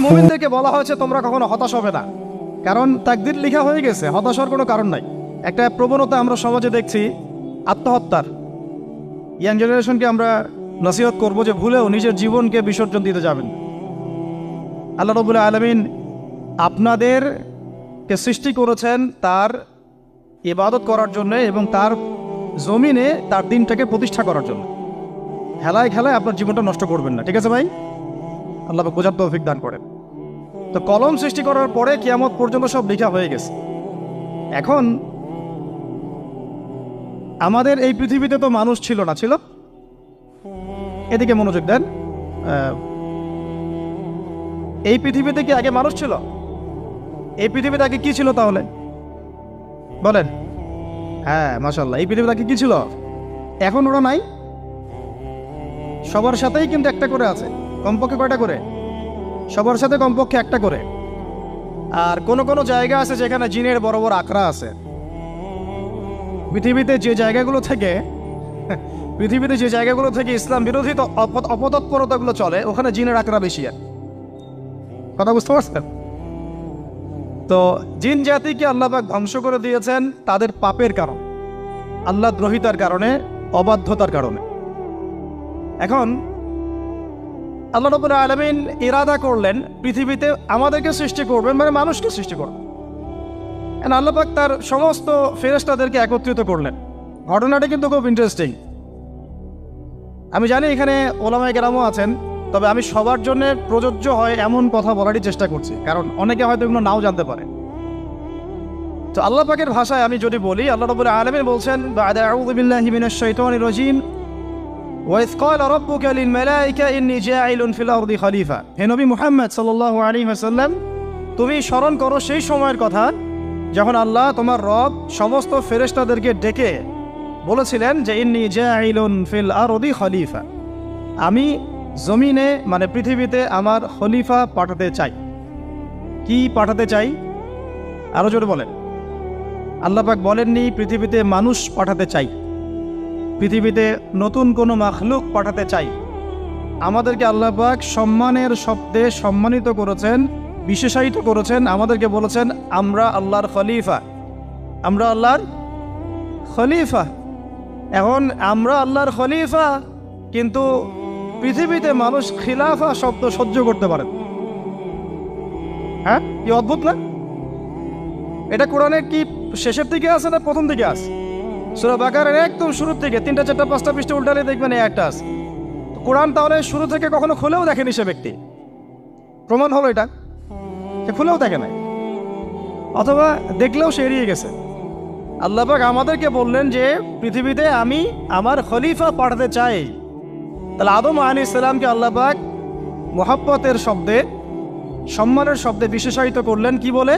মুমিনদেরকে বলা হয়েছে তোমরা কখনো হতাশ হবে না, কারণ তাকদীর লেখা হয়ে গেছে, হতাশার কোনো কারণ নাই। একটা প্রবণতা আমরা সমাজে দেখছি আত্মহত্যার। ইয়াং জেনারেশনকে আমরা নসিহত করব যে ভুলেও নিজের জীবনকে বিসর্জন দিতে যাবেন। আল্লাহ রাব্বুল আলামিন আপনাদেরকে সৃষ্টি করেছেন তার ইবাদত করার জন্য এবং তার জমিনে তার দিনটাকে প্রতিষ্ঠা করার জন্য। খেলায় খেলায় আপনার জীবনটা নষ্ট করবেন না, ঠিক আছে ভাই? আল্লাহ বোঝার তৌফিক দান করেন। তো কলম সৃষ্টি করার পরে কিয়ামত পর্যন্ত সব লেখা হয়ে গেছে। এখন আমাদের এই পৃথিবীতে তো মানুষ ছিল না, ছিল? এদিকে মনোযোগ দেন। এই পৃথিবীতে কি আগে মানুষ ছিল? এই পৃথিবীতে আগে কি ছিল তাহলে বলেন? হ্যাঁ, মাশাআল্লাহ। এই পৃথিবীতে আগে কি ছিল? এখন ওরা নাই? সবার সাথেই কিন্তু একটা করে আছে। কমপক্ষে কয়টা করে? সবার সাথে কমপক্ষে একটা করে। আর কোন কোন জায়গা আছে যেখানে জিনের বড় বড় আখড়া আছে। পৃথিবীতে যে জায়গাগুলো থেকে ইসলাম বিরোধী অপতৎপরতাগুলো চলে, ওখানে জিনের আখড়া বেশি। আর কথা বুঝতে পারছেন? তো জিন জাতিকে আল্লাহ পাক ধ্বংস করে দিয়েছেন তাদের পাপের কারণ, আল্লাহ দ্রোহিতার কারণে, অবাধ্যতার কারণে। এখন আল্লাহ রাব্বুল আলামিন ইরাদা করলেন পৃথিবীতে আমাদেরকে সৃষ্টি করবেন, মানে মানুষকে সৃষ্টি করবেন। আল্লাহ পাক তার সমস্ত ফেরেশতাদেরকে একত্রিত করলেন। ঘটনাটা কিন্তু খুব ইন্টারেস্টিং। আমি জানি এখানে ওলামায়ে কেরামও আছেন, তবে আমি সবার জন্য প্রযোজ্য হয় এমন কথা বলারই চেষ্টা করছি, কারণ অনেকে হয়তো এগুলো নাও জানতে পারে। তো আল্লাহ পাকের ভাষায় আমি যদি বলি, আল্লাহ রাব্বুল আলামিন বলছেন, বা'দা আউযু বিল্লাহি মিনাশ শাইতানির রাজীম, وَإِذْ قَالَ رَبُّكَ لِلْمَلَائِكَةِ إِنِّي جَاعِلٌ فِي الْأَرْضِ خَلِيفَةً। হে নবী মুহাম্মদ সাল্লাল্লাহু আলাইহি ওয়াসাল্লাম, তুমি স্মরণ করো সেই সময়ের কথা যখন আল্লাহ তোমার রব সমস্ত ফেরেশতাদেরকে ডেকে বলেছিলেন যে ইন্নী জাইলুন ফিল আরদি খলিফা, আমি জমিনে মানে পৃথিবীতে আমার খলিফা পাঠাতে চাই। কি পাঠাতে চাই? আরো জোরে বলেন। আল্লাহ পাক বলেননি পৃথিবীতে মানুষ পাঠাতে চাই, পৃথিবীতে নতুন কোনো মাখলুক পাঠাতে চাই। আমাদেরকে আল্লাহ পাক সম্মানের শব্দে সম্মানিত করেছেন, বিশেষায়িত করেছেন। আমাদেরকে বলেছেন আমরা আল্লাহর খলিফা, আমরা আল্লাহর খলিফা। এখন আমরা আল্লাহর খলিফা, কিন্তু পৃথিবীতে মানুষ খিলাফা শব্দ সহ্য করতে পারে। হ্যাঁ, কি অদ্ভুত না? এটা কোরআনের কি শেষের দিকে আছে না প্রথম দিকে আছে? সূরা বাকারার একদম শুরুর থেকে 3টা 4টা 5টা পৃষ্ঠা উল্টালে দেখবেন এই একটা আছে। কোরআন তাহলে শুরু থেকে কখনো খুলেও দেখেনি সে ব্যক্তি। প্রমাণ হলো এটা, সে খুলেও দেখে নাই, অথবা দেখলেও সে এড়িয়ে গেছে। আল্লাহ পাক আমাদেরকে বললেন যে পৃথিবীতে আমি আমার খলিফা পাঠাতে চাই। তাহলে আদম আলাইহিস সালামকে আল্লাহ পাক মুহাব্বতের শব্দে, সম্মানের শব্দে বিশেষায়িত করলেন কি বলে?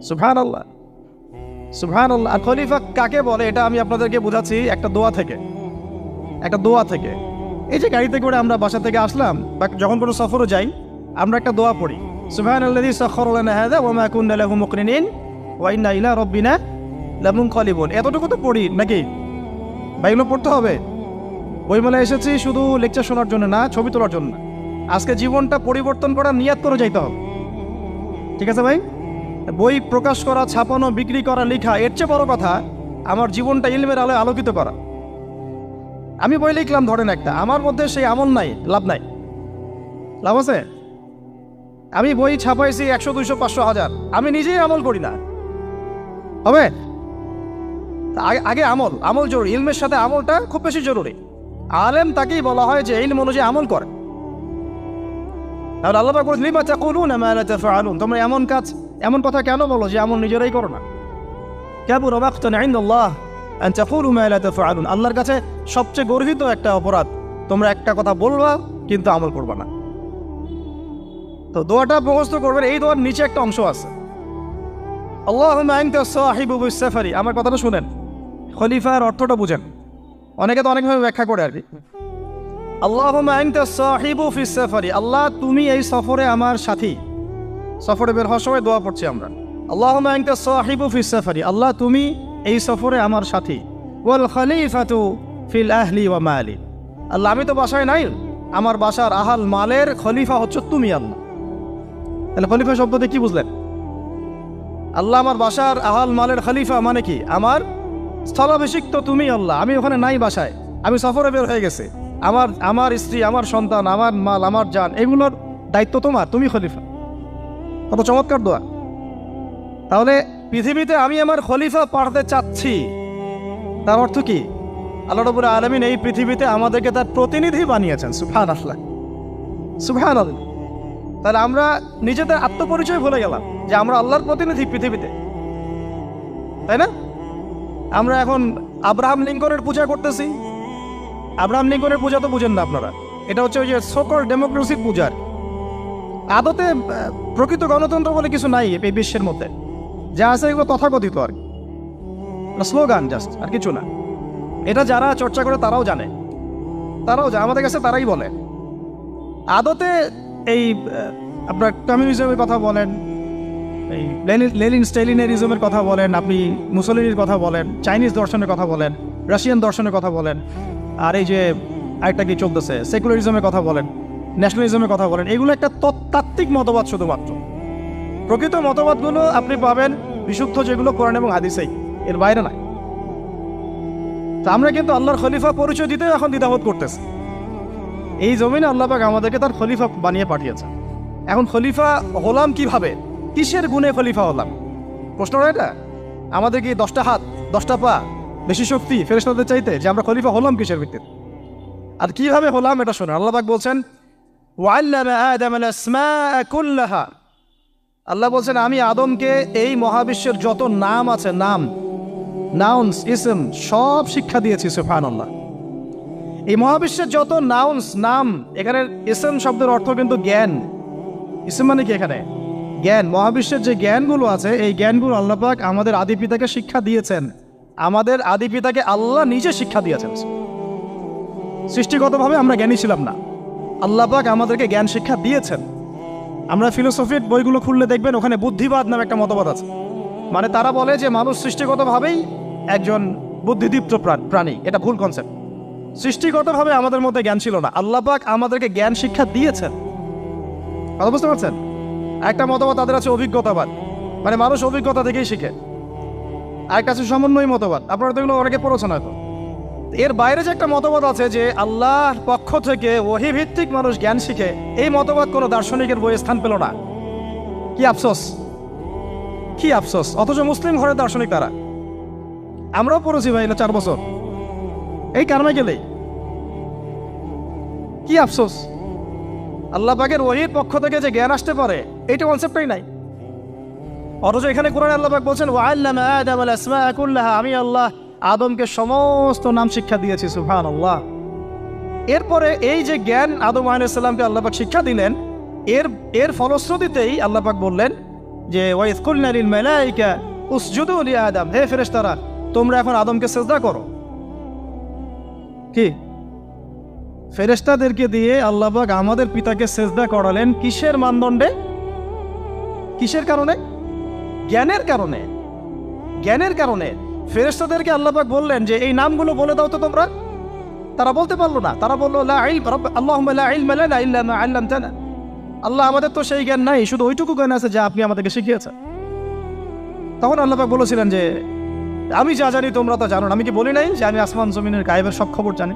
সুবহানাল্লাহ, সুবহানাল্লাহ। আর খলিফা কাকে বলে এটা আমি আপনাদেরকে বোঝাচ্ছি একটা দোয়া থেকে। এই যে গাড়িতে করে আমরা বাসা থেকে আসলাম বা যখন কোনো সফরে যাই, আমরা একটা দোয়া পড়ি, সুবহানাল্লাযী সাখখারা লানা হাযা ওয়া মা কুন্না লাহু মুকরিনিন ওয়া ইন্না ইলা রাব্বিনা লামুনকালিবুন। এতটুকু তো পড়ি নাকি? বা এগুলো পড়তে হবে? বইমেলায় এসেছি শুধু লেকচার শোনার জন্য না, ছবি তোলার জন্য না। আজকে জীবনটা পরিবর্তন করার নিয়াত করে যাইতে হবে, ঠিক আছে ভাই? বই প্রকাশ করা, ছাপানো, বিক্রি করা, লেখা, এর চেয়ে বড় কথা আমার জীবনটা ইলমের আলোয় আলোকিত করা। আমি বই লিখলাম ধরেন একটা, আমার মধ্যে সেই আমল নাই, লাভ নাই। লাভ আছে? আমি বই ছাপাইছি 100, 200, 500, 1000, আমি নিজেই আমল করি না, হবে? আগে আমল জরুরি। ইলমের সাথে আমলটা খুব বেশি জরুরি। আলেম তাকেই বলা হয় যে ইলম অনুযায়ী আমল করে। তাহলে আল্লাহ পাক বলেন লিমা তাকুলুনা মা লা তাফআলুন, তোমরা এমন কথা কেন বলো যে আমল নিজেরাই করো না? কাবুরা মাকতান ইনদাল্লাহ আন তাকুলু মা লা তাফআলুন, আল্লাহর কাছে সবচেয়ে গর্হিত একটা অপরাধ, তোমরা একটা কথা বলবা কিন্তু আমল করবা না। তো দোয়াটা মুখস্থ করবেন। এই দোয়ার নিচে একটা অংশ আছে, আল্লাহুম্মা আনতা সাহিবু বিস সাফারি। আমার কথাটা শুনেন, খলিফার অর্থটা বুঝেন। অনেকে তো অনেকভাবে ব্যাখ্যা করে আর কি। আল্লাহুম্মা আনতা সাহিবু ফিস সাফারি, আল্লাহ তুমি এই সফরে আমার সাথী। সফরে বের হওয়ার সময় দোয়া পড়ছি আমরা, আল্লাহুম্মা আনতা সাহিবু ফিস সাফারি, আল্লাহ তুমি এই সফরে আমার সাথী। ওয়াল খলিফাতু ফিল আহলি ওয়া মালি, আল্লাহ আমি তো বাসায় নাই, আমার বাসার আহাল মালের খলিফা হচ্ছে তুমি আল্লাহ। তাহলে খলিফা শব্দতে কি বুঝলেন? আল্লাহ আমার বাসার আহাল মালের খলিফা মানে কি? আমার স্থলাভিষিক্ত তুমি আল্লাহ, আমি ওখানে নাই বাসায়, আমি সফরে বের হয়ে গেছে, আমার স্ত্রী, আমার সন্তান, আমার মাল, আমার জান, এগুলোর দায়িত্ব তোমার, তুমি খলিফা। কত চমৎকার দোয়া। তাহলে পৃথিবীতে আমি আমার খলিফা পাঠাতে চাচ্ছি, তার অর্থ কি? আল্লাহ রাব্বুল আলামিন এই পৃথিবীতে আমাদেরকে তার প্রতিনিধি বানিয়েছেন। সুবহানাল্লাহ, সুবহানাল্লাহ। তাহলে আমরা নিজেদের আত্মপরিচয় ভুলে গেলাম যে আমরা আল্লাহর প্রতিনিধি পৃথিবীতে, তাই না? আমরা এখন আব্রাহাম লিঙ্কনের পূজা করতেছি। আব্রাহাম লিঙ্কনের পূজা তো বুঝেন না আপনারা, এটা হচ্ছে ওই যে সোকল ডেমোক্রেসির পূজার। আদতে প্রকৃত গণতন্ত্র বলে কিছু নাই এই বিশ্বের মধ্যে, যা আছে এগুলো তথাকথিত আর কি, স্লোগান জাস্ট, আর কিছু না। এটা যারা চর্চা করে তারাও জানে, আমাদের কাছে তারাই বলে। আদতে এই আপনার কমিউনিজমের কথা বলেন, এই লেনিন স্টেলিনারিজমের কথা বলেন, আপনি মুসলিনের কথা বলেন, চাইনিজ দর্শনের কথা বলেন, রাশিয়ান দর্শনের কথা বলেন, আর এই যে আরেকটা কি চলতেছে সেকুলারিজমের কথা বলেন, ন্যাশনালিজমের কথা বলেন, এগুলো একটা তাত্ত্বিক মতবাদ শুধুমাত্র। প্রকৃত মতবাদগুলো আপনি পাবেন বিশুদ্ধ যেগুলো কোরআন এবং হাদিসেই, এর বাইরে নাই। তা আমরা কিন্তু আল্লাহর খলিফা পরিচয় দিতে এখন দ্বিধাবোধ করতেছি। এই জমিনে আল্লাহ পাক আমাদেরকে তার খলিফা বানিয়ে পাঠিয়েছে। এখন খলিফা হলাম কিভাবে? কিসের গুণে খলিফা হলাম? প্রশ্নটা এটা। আমাদের কি 10টা হাত, 10টা পা, বেশি শক্তি ফেরেশতাদের চাইতে, যে আমরা খলিফা হলাম কিসের ভিত্তিতে? আর কিভাবে হলাম এটা শোনেন। আল্লাহ পাক বলছেন ওয়াল্লামা আদামাল আসমাআ কুল্লাহা, আল্লাহ বলছেন আমি আদমকে এই মহাবিশ্বের যত নাম আছে, নাউন্স, ইসম, সব শিক্ষা দিয়েছি। সুবহানাল্লাহ। এই মহাবিশ্বের যত নাম, এখানে ইসম শব্দের অর্থ কিন্তু জ্ঞান। ইসম মানে কি? এখানে জ্ঞান। মহাবিশ্বের যে জ্ঞানগুলো আছে, এই জ্ঞানগুলো আল্লাহ পাক আমাদের আদি পিতাকে শিক্ষা দিয়েছেন। আমাদের আদি পিতাকে আল্লাহ নিজে শিক্ষা দিয়েছেন। সৃষ্টিগতভাবে আমরা জ্ঞানী ছিলাম না, আল্লাহ পাক আমাদেরকে জ্ঞান শিক্ষা দিয়েছেন। আমরা ফিলোসফির বইগুলো খুললে দেখবেন ওখানে বুদ্ধিবাদ নামে একটা মতবাদ আছে। মানে তারা বলে যে মানুষ সৃষ্টিগতভাবেই একজন বুদ্ধিদীপ্ত প্রাণী। এটা ভুল কনসেপ্ট। সৃষ্টিগতভাবে আমাদের মধ্যে জ্ঞান ছিল না, আল্লাহ পাক আমাদেরকে জ্ঞান শিক্ষা দিয়েছেন। কথা বুঝতে পারছেন? একটা মতবাদ তাদের আছে অভিজ্ঞতাবাদ, মানে মানুষ অভিজ্ঞতা থেকেই শিখে। আরেকটা আছে সমন্বয় মতবাদ, আপনারা তো এগুলো অনেকে পড়েছেন হয়তো। এর বাইরে যে একটা মতবাদ আছে যে আল্লাহর পক্ষ থেকে ওহী ভিত্তিক মানুষ জ্ঞান শিখে, এই মতবাদ কোনো দার্শনিকের বইয়ে স্থান পেল না। কি আফসোস, কি আফসোস। অথচ মুসলিম ঘরের দার্শনিক তারা। আমরাও পড়েছি ভাই, 4 বছর এই কারণে গেলেই। কি আফসোস, আল্লাহ পাকের ওহীর পক্ষ থেকে যে জ্ঞান আসতে পারে এইটা কনসেপ্টই নাই। অথচ এখানে কোরআনে আল্লাহ পাক বলছেন ওয়াল্লামা আদামাল আসমাআ কুল্লাহা, আমি আল্লাহ আদমকে সমস্ত নাম শিক্ষা দিয়েছি। সুবহানাল্লাহ। এরপরে এই যে জ্ঞান আদম আলাইহিস সালামকে আল্লাহ পাক শিক্ষা দিলেন, এর ফলশ্রুতিতেই আল্লাহ পাক বললেন যে ওয়াইয কুলনা লিল মালাইকা উসজুদু লি আদম, হে ফেরেশতারা তোমরা এখন আদমকে সিজদা করো। কি ফেরেশতাদেরকে দিয়ে আল্লাহ পাক আমাদের পিতাকে সিজদা করালেন কিসের মানদণ্ডে? কিসের কারণে? জ্ঞানের কারণে। জ্ঞানের কারণে ফেরেশতাদেরকে আল্লাহ পাক বললেন যে এই নামগুলো বলে দাও তো তোমরা। তারা বলতে পারলো না। তারা বললো লা ইলম আল্লাহুম্মা লা ইলমা লানা ইল্লা মা আল্লামতানা, আল্লাহ আমাদের তো সেই জ্ঞান নাই, শুধু ওইটুকু জ্ঞান আছে যা আপনি আমাদেরকে শিখিয়েছেন। তখন আল্লাহ পাক বলেছিলেন যে আমি যা জানি তোমরা তো জানো না, আমি কি বলি নাই যে আমি আসমান জমিনের গায়েবের সব খবর জানি?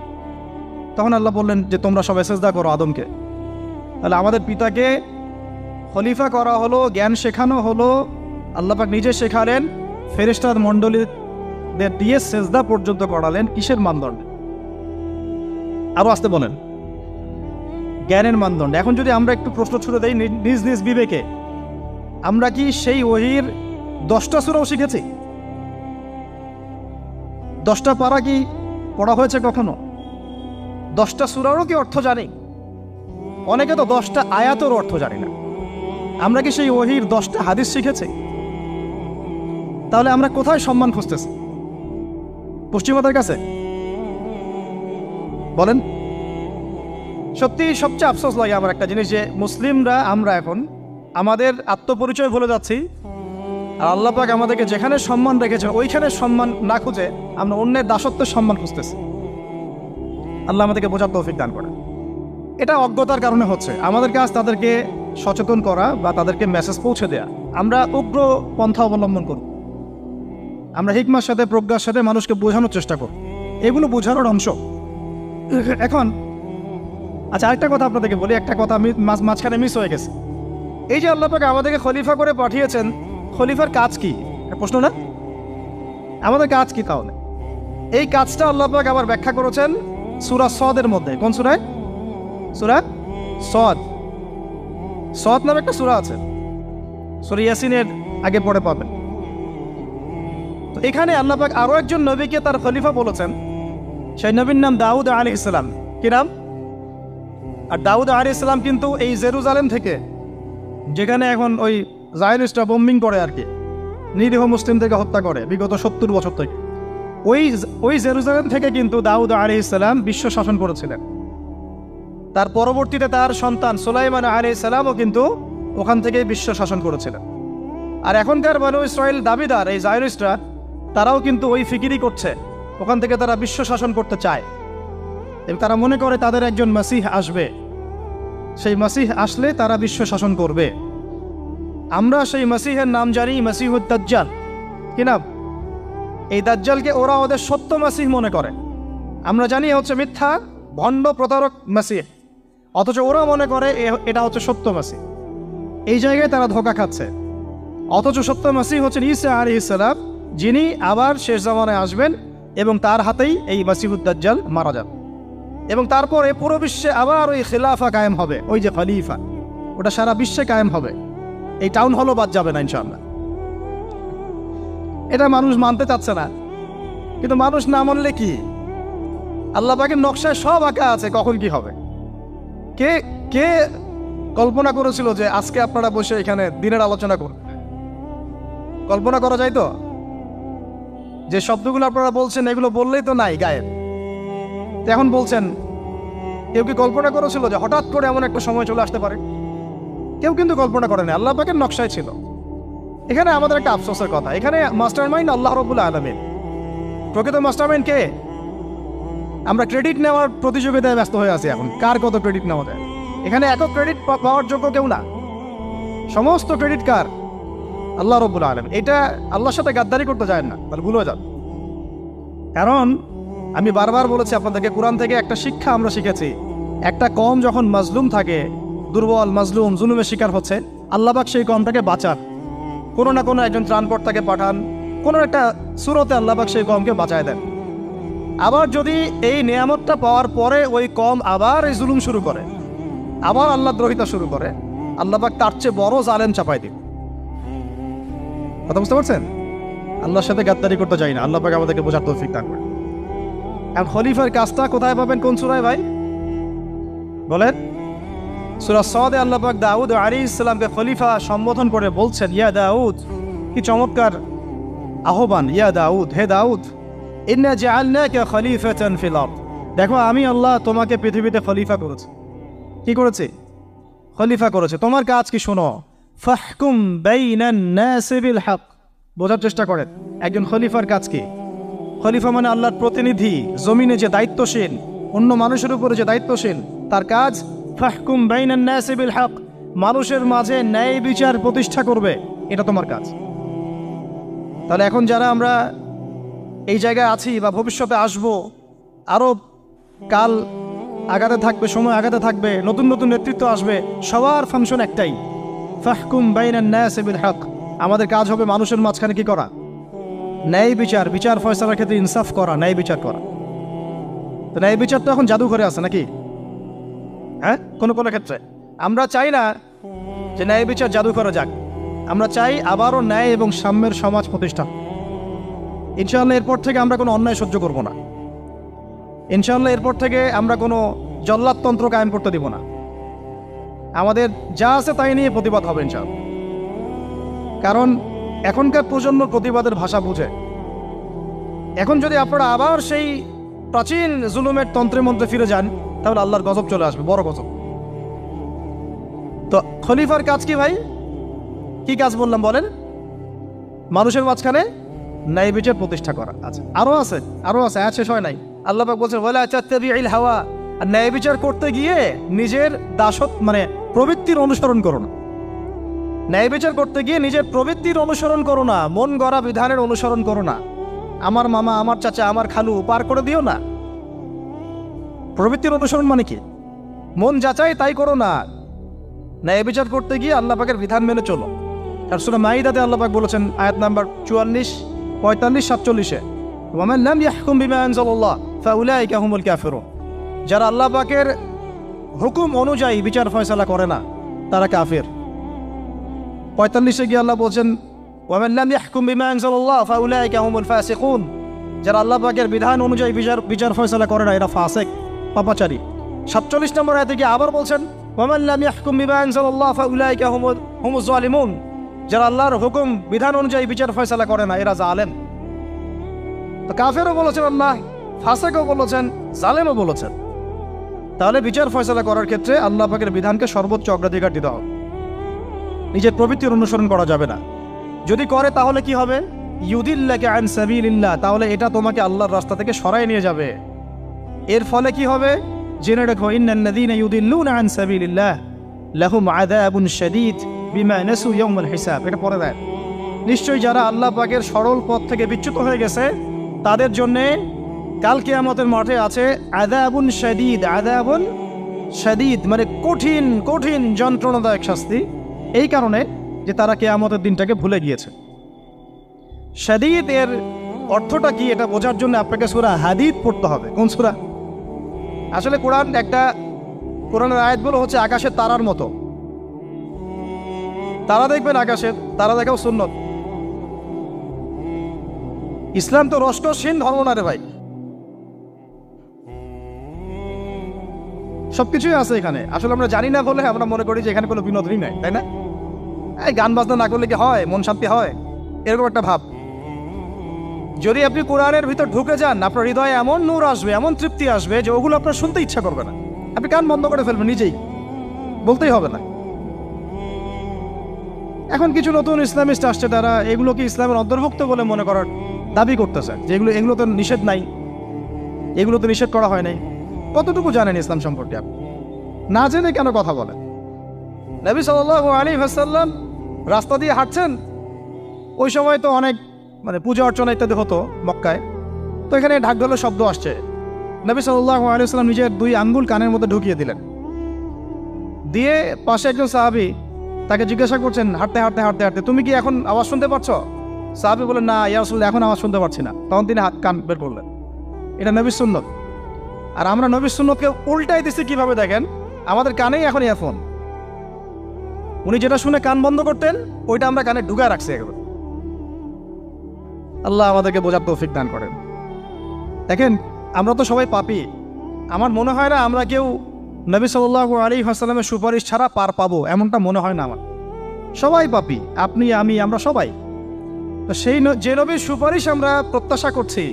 তখন আল্লাহ বললেন যে তোমরা সবাই সিজদা করো আদমকে। তাহলে আমাদের পিতাকে খলিফা করা হলো, জ্ঞান শেখানো হলো, আল্লাহ পাক নিজে শেখালেন, ফেরেশতার মণ্ডলীদের দিয়ে সিজদা পর্যন্ত করালেন। কিসের মানদণ্ডে? আরো আসতে বলেন, জ্ঞানের মানদণ্ডে। এখন যদি আমরা একটু প্রশ্ন ছুড়ে দেই নিজ নিজ বিবেকে, আমরা কি সেই ওহীর 10টা সূরাও শিখেছি? 10টা পারা কি পড়া হয়েছে কখনো? 10টা সূরারও কি অর্থ জানি? অনেকে তো 10টা আয়াতের অর্থ জানি না। আমরা কি সেই ওহীর 10টা হাদিস শিখেছি? তাহলে আমরা কোথায় সম্মান খুঁজতেছি? পশ্চিমাদের কাছে? বলেন। সত্যি সবচেয়ে আফসোস লাগে আমার একটা জিনিস, যে মুসলিমরা আমরা এখন আমাদের আত্মপরিচয় ভুলে যাচ্ছি, আর আল্লাহ পাক আমাদেরকে যেখানে সম্মান রেখেছে ওইখানে সম্মান না খুঁজে আমরা অন্যের দাসত্বের সম্মান খুঁজতেছি। আল্লাহ আমাদেরকে বোঝার তৌফিক দান করে। এটা অজ্ঞতার কারণে হচ্ছে। আমাদের কাজ তাদেরকে সচেতন করা বা তাদেরকে মেসেজ পৌঁছে দেয়া। আমরা উগ্র পন্থা অবলম্বন করব, আমরা হিকমার সাথে প্রজ্ঞার সাথে মানুষকে বোঝানোর চেষ্টা করব, এগুলো বোঝানোর অংশ। এখন আচ্ছা, আরেকটা কথা আপনাদেরকে বলি, একটা কথা আমি মাঝখানে মিস হয়ে গেছে। এই যে আল্লাহ পাক আমাদেরকে খলিফা করে পাঠিয়েছেন, খলিফার কাজ কি? প্রশ্ন না? আমাদের কাজ কি তাহলে? এই কাজটা আল্লাহ পাক আবার ব্যাখ্যা করেছেন সূরা সদের মধ্যে। কোন সূরায়? সূরা সদ। সদ নামে একটা সূরা আছে, সূরা ইয়াসিনের আগে পড়ে পাবেন। তো এখানে আল্লাহ পাক আরো একজন নবীকে তার খলিফা বলেছেন। সেই নবীর নাম দাউদ আলাইহিস সালাম। কি নাম? আর দাউদ আলাইহিস সালাম কিন্তু এই জেরুজালেম থেকে, যেখানে এখন ওই জায়নিস্টরা বোম্বিং করে আর কি, নিরীহ মুসলিমদেরকে হত্যা করে বিগত 70 বছর থেকে, ওই জেরুজালেম থেকে কিন্তু দাউদ আলাইহিস সালাম বিশ্ব শাসন করেছিলেন। তার পরবর্তীতে তার সন্তান সুলাইমান আলাইহিস সালামও কিন্তু ওখান থেকে বিশ্ব শাসন করেছিলেন। আর এখনকার বনু ইসরাইল দাবিদার এই জায়নিস্টরা, তারাও কিন্তু ওই ফিকিরই করছে, ওখান থেকে তারা বিশ্ব শাসন করতে চায় এবং তারা মনে করে তাদের একজন মাসিহ আসবে, সেই মাসিহ আসলে তারা বিশ্ব শাসন করবে। আমরা সেই মাসিহের নাম জানি মাসিহুদ দাজ্জাল। কি নাম? এই দাজ্জালকে ওরা ওদের সত্য মাসিহ মনে করে, আমরা জানি হচ্ছে মিথ্যা ভণ্ড প্রতারক মাসিহ, অথচ ওরা মনে করে এটা হচ্ছে সত্য মাসিহ। এই জায়গায় তারা ধোঁকা খাচ্ছে। অথচ সত্য মাসিহ হচ্ছেন ঈসা আলাইহিস সালাম, যিনি আবার শেষ জামানায় আসবেন এবং তার হাতেই এই মাসিহুদ দাজ্জাল মারা যাবে এবং তারপরে পুরো বিশ্বে আবার ওই খিলাফা কায়েম হবে। ওই যে খলিফা, ওটা সারা বিশ্বে কায়েম হবে। এই টাউন হলও বাদ যাবে না ইনশাআল্লাহ। এটা মানুষ মানতে চাচ্ছে না, কিন্তু মানুষ না মানলে কি? আল্লাহ পাকের নকশায় সব আঁকা আছে কখন কি হবে। কে কে কল্পনা করেছিল যে আজকে আপনারা বসে এখানে দিনের আলোচনা করবেন? কল্পনা করা যায় তো? যে শব্দগুলো আপনারা বলছেন এগুলো বললেই তো নাই গায়েব, এখন বলছেন। কেউ কি কল্পনা করেছিল যে হঠাৎ করে এমন একটা সময় চলে আসতে পারে? কেউ কিন্তু কল্পনা করেনি, আল্লাহ পাকের নকশায় ছিল। এখানে আমাদের একটা আফসোসের কথা, এখানে মাস্টার মাইন্ড আল্লাহ রাব্বুল আলামিন। প্রকৃত মাস্টার মাইন্ড কে? আমরা ক্রেডিট নেওয়ার প্রতিযোগিতায় ব্যস্ত হয়ে আছি এখন, কার কত ক্রেডিট নেওয়া যায়। এখানে একক ক্রেডিট পাওয়ার যোগ্য কেউ না, সমস্ত ক্রেডিট কার? আল্লাহ রাব্বুল আলামিন। এটা আল্লাহর সাথে গাদ্দারি করতে যায় না, তাহলে ভুলে যান। কারণ আমি বারবার বলেছি আপনাদেরকে, কোরআন থেকে একটা শিক্ষা আমরা শিখেছি, একটা কম যখন মাজলুম থাকে, দুর্বল মাজলুম জুলুমের শিকার হচ্ছে, আল্লাহ পাক সেই কমটাকে বাঁচান, কোনো না কোনো একজন ত্রাণকর্তাকে পাঠান, কোনো একটা সূরতে আল্লাহ পাক সেই কমকে বাঁচায় দেন। আবার যদি এই নিয়ামতটা পাওয়ার পরে ওই কম আবার এই জুলুম শুরু করে, আবার আল্লাহ দ্রোহিতা শুরু করে, আল্লাহ পাক তার চেয়ে বড় জালেম চাপাই দিন। কথা বুঝতে পারছেন? আল্লাহর সাথে গাদ্দারি করতে চাই না, আল্লাহ পাক আমাদেরকে বোঝার তৌফিক দান করেন। এখন খলিফার কাজটা কোথায় পাবেন? কোন সূরায় ভাই বলেন? সূরা সদে আল্লাহ পাক দাউদ আলাইহিস সালামকে খলিফা সম্বোধন করে বলছেন, ইয়া দাউদ। কি চমৎকার আহ্বান! ইয়া দাউদ, হে দাউদ, ইন্না জাআলনাকা খলিফাতান ফিল আরদ। দেখো, আমি আল্লাহ তোমাকে পৃথিবীতে খলিফা করেছি। কি করেছি? খলিফা করেছে। তোমার কাজ কি শোনো। ফাহকুম বাইনান নাসি বিল হক। বোঝার চেষ্টা করেন একজন খলিফার কাজ কি। খলিফা মানে আল্লাহর প্রতিনিধি, জমিনে যে দায়িত্বশীল, অন্য মানুষের উপরে যে দায়িত্বশীল, তার কাজ ফাহকুম বাইনান নাসি বিল হক, মানুষের মাঝে ন্যায় বিচার প্রতিষ্ঠা করবে, এটা তোমার কাজ। তাহলে এখন যারা আমরা এই জায়গায় আছি বা ভবিষ্যতে আসব, আরও কাল আগাতে থাকবে, সময় আগাতে থাকবে, নতুন নতুন নেতৃত্ব আসবে, সবার ফাংশন একটাই, ফাহকুম বাইনান নাসি বিল হক। আমাদের কাজ হবে মানুষের মাঝখানে কি করা? ন্যায় বিচার, বিচার ফয়সালার ক্ষেত্রে ইনসাফ করা, ন্যায় বিচার করা। তো ন্যায় বিচার তো এখন জাদুঘরে আছে নাকি? হ্যাঁ, কোনো কোনো ক্ষেত্রে আমরা চাই না যে ন্যায় বিচার জাদুঘরে যাক, আমরা চাই আবারও ন্যায় এবং সাম্যের সমাজ প্রতিষ্ঠা। ইনশাআল্লাহ এরপর থেকে আমরা কোনো অন্যায় সহ্য করব না। ইনশাআল্লাহ এরপর থেকে আমরা কোনো জল্লাদতন্ত্র কায়েম করতে দিব না। আমাদের যা আছে তাই নিয়ে প্রতিবাদ হবে ইনশাআল্লাহ। কারণ এখনকার প্রজন্ম প্রতিবাদের ভাষা বুঝে। এখন যদি আপনারা আবার সেই প্রাচীন জুলুমের তন্ত্রে মন্ত্রে ফিরে যান, তাহলে আল্লাহর গজব চলে আসবে, বড় গজব। তো খলিফার কাজ কি ভাই? কি কাজ বললাম বলেন? মানুষের মাঝখানে ন্যায় বিচার প্রতিষ্ঠা করা। আচ্ছা, আরো আছে, আয়াত শেষ হয় নাই। আল্লাহ পাক বলছেন ওয়ালা তাত্তাবিউল হাওয়া। আর ন্যায় বিচার করতে গিয়ে নিজের দাসত্ব মানে প্রবৃত্তির অনুসরণ করো না। ন্যায় বিচার করতে গিয়ে নিজের প্রবৃত্তির অনুসরণ করো না, মন গড়া বিধানের অনুসরণ করো না। আমার মামা, আমার চাচা, আমার খালু পার করে দিও না। প্রবৃত্তির অনুসরণ মানে কি? মন যাচাই তাই করো না। ন্যায় বিচার করতে গিয়ে আল্লাহ পাকের বিধান মেনে চলো। আর সূরা মাইদাতে আল্লাহ পাক বলেছেন আয়াত নাম্বার 44, 45, 47-এ, ওয়ামান লাম ইয়াহকুম বিমা আনজালাল্লাহ ফাউলাইকা হুমুল কাফিরুন। যারা আল্লাহ পাকের হুকুম অনুযায়ী বিচার ফয়সালা করে না তারা কাফির। 45-এ গিয়ে আল্লাহ বলছেন ওয়ামান লাম ইয়াহকুম বিমা আনজালাল্লাহ ফাউলাইকা হুমুল ফাসিকুন। যারা আল্লাহ পাকের বিধান অনুযায়ী বিচার ফয়সালা করে না এরা ফাসিক, পাপাচারী। 47 নম্বর আয়াতে গিয়ে আবার বলছেন ওয়ামান লাম ইয়াহকুম বিমা আনজালাল্লাহ ফাউলাইকা হুমুজ জালিমুন। যারা আল্লাহর হুকুম বিধান অনুযায়ী বিচার ফয়সালা করে না এরা জালেম। তো কাফেরও বলেছেন আল্লাহ, ফাসিকও বলেছেন, জালেমও বলেছেন। তাহলে বিচার ফয়সালা করার ক্ষেত্রে আল্লাহ পাকের বিধানকে সর্বোচ্চ অগ্রাধিকার দিতে হবে। নিজের প্রবৃত্তির অনুসরণ করা যাবে না। যদি করে তাহলে কি হবে? ইউদিল্লাকা আন সাবিলিল্লাহ, তাহলে এটা তোমাকে আল্লাহর রাস্তা থেকে সরায় নিয়ে যাবে। এর ফলে কি হবে? জেনে রাখো, ইন্নাল্লাযীনা ইউদিল্লুনা আন সাবিলিল্লাহ লাহুম আযাবুন শাদীদ বিমা নাসু ইয়াউমাল হিসাব। এটা পড়ে দেয়, নিশ্চয়ই যারা আল্লাহ পাকের সরল পথ থেকে বিচ্যুত হয়ে গেছে তাদের জন্যে কাল কিয়ামতের মাঠে আছে আযাবুন শাদীদ। আযাবুন শাদীদ মানে কঠিন কঠিন যন্ত্রণাদায়ক শাস্তি, এই কারণে যে তারা কিয়ামতের দিনটাকে ভুলে গিয়েছে। শাদীদ এর অর্থটা কি এটা বোঝার জন্য আপনাকে সূরা হাদীদ পড়তে হবে। কোন সূরা? আসলে কোরআনের আয়াতগুলো হচ্ছে আকাশের তারার মতো। তারা দেখবেন আকাশের, তারা দেখাও সুন্নত। ইসলাম তো রসকসহীন ধর্ম না রে ভাই, সবকিছুই আছে এখানে। আসলে আমরা জানি না বলে আমরা মনে করি যে এখানে কোনো বিনোদনই নাই, তাই না? এই গান বাজনা না করলে কি হয়? মন শান্তি হয়? এরকম একটা ভাব। যদি আপনি কোরআনের ভিতর ঢুকে যান, আপনার হৃদয়ে এমন নূর আসবে, এমন তৃপ্তি আসবে যে ওগুলো আপনার শুনতে ইচ্ছা করবে না। আপনি কান বন্ধ করে ফেলবেন, নিজেই বলতেই হবে না। এখন কিছু নতুন ইসলামিস্ট আসছে, তারা এগুলোকে ইসলামের অন্তর্ভুক্ত বলে মনে করার দাবি করতেছে যে এগুলো তো নিষেধ নাই, এগুলো তো নিষেধ করা হয় নাই। কতটুকু জানেন ইসলাম সম্পর্কে আপনি? না জেনে কেন কথা বলেন? নবী সাল্লাল্লাহু আলাইহি ওয়াসাল্লাম রাস্তা দিয়ে হাঁটছেন, ওই সময় তো অনেক পূজা অর্চনা ইত্যাদি হতো মক্কায়। তো এখানে ঢাকঢোলের শব্দ আসছে। নবী সাল্লাল্লাহু আলাইহি ওয়াসাল্লাম নিজের 2 আঙ্গুল কানের মধ্যে ঢুকিয়ে দিলেন, দিয়ে পাশে একজন সাহাবী তাকে জিজ্ঞাসা করছেন হাঁটতে হাঁটতে হাঁটতে হাঁটতে, তুমি কি এখন আওয়াজ শুনতে পাচ্ছ? সাহাবী বলেন, না ইয়া রাসূলুল্লাহ, এখন আওয়াজ শুনতে পাচ্ছি না। তখন তিনি কান বের করলেন। এটা নবীর সুন্নত। আর আমরা নবীর সুন্নতকে উল্টাই দিচ্ছি কিভাবে দেখেন, আমাদের কানেই এখন ইয়ারফোন। উনি যেটা শুনে কান বন্ধ করতেন ওইটা আমরা কানে ঢুকায় রাখছি একবার। আল্লাহ আমাদেরকে বোঝার তৌফিক দান করেন। দেখেন, আমরা তো সবাই পাপী। আমার মনে হয় না আমরা কেউ নবী সাল্লাল্লাহু আলাইহি ওয়াসাল্লামের সুপারিশ ছাড়া পার পাবো, এমনটা মনে হয় না আমার। সবাই পাপী, আপনি আমি আমরা সবাই। তো যে নবীর সুপারিশ আমরা প্রত্যাশা করছি,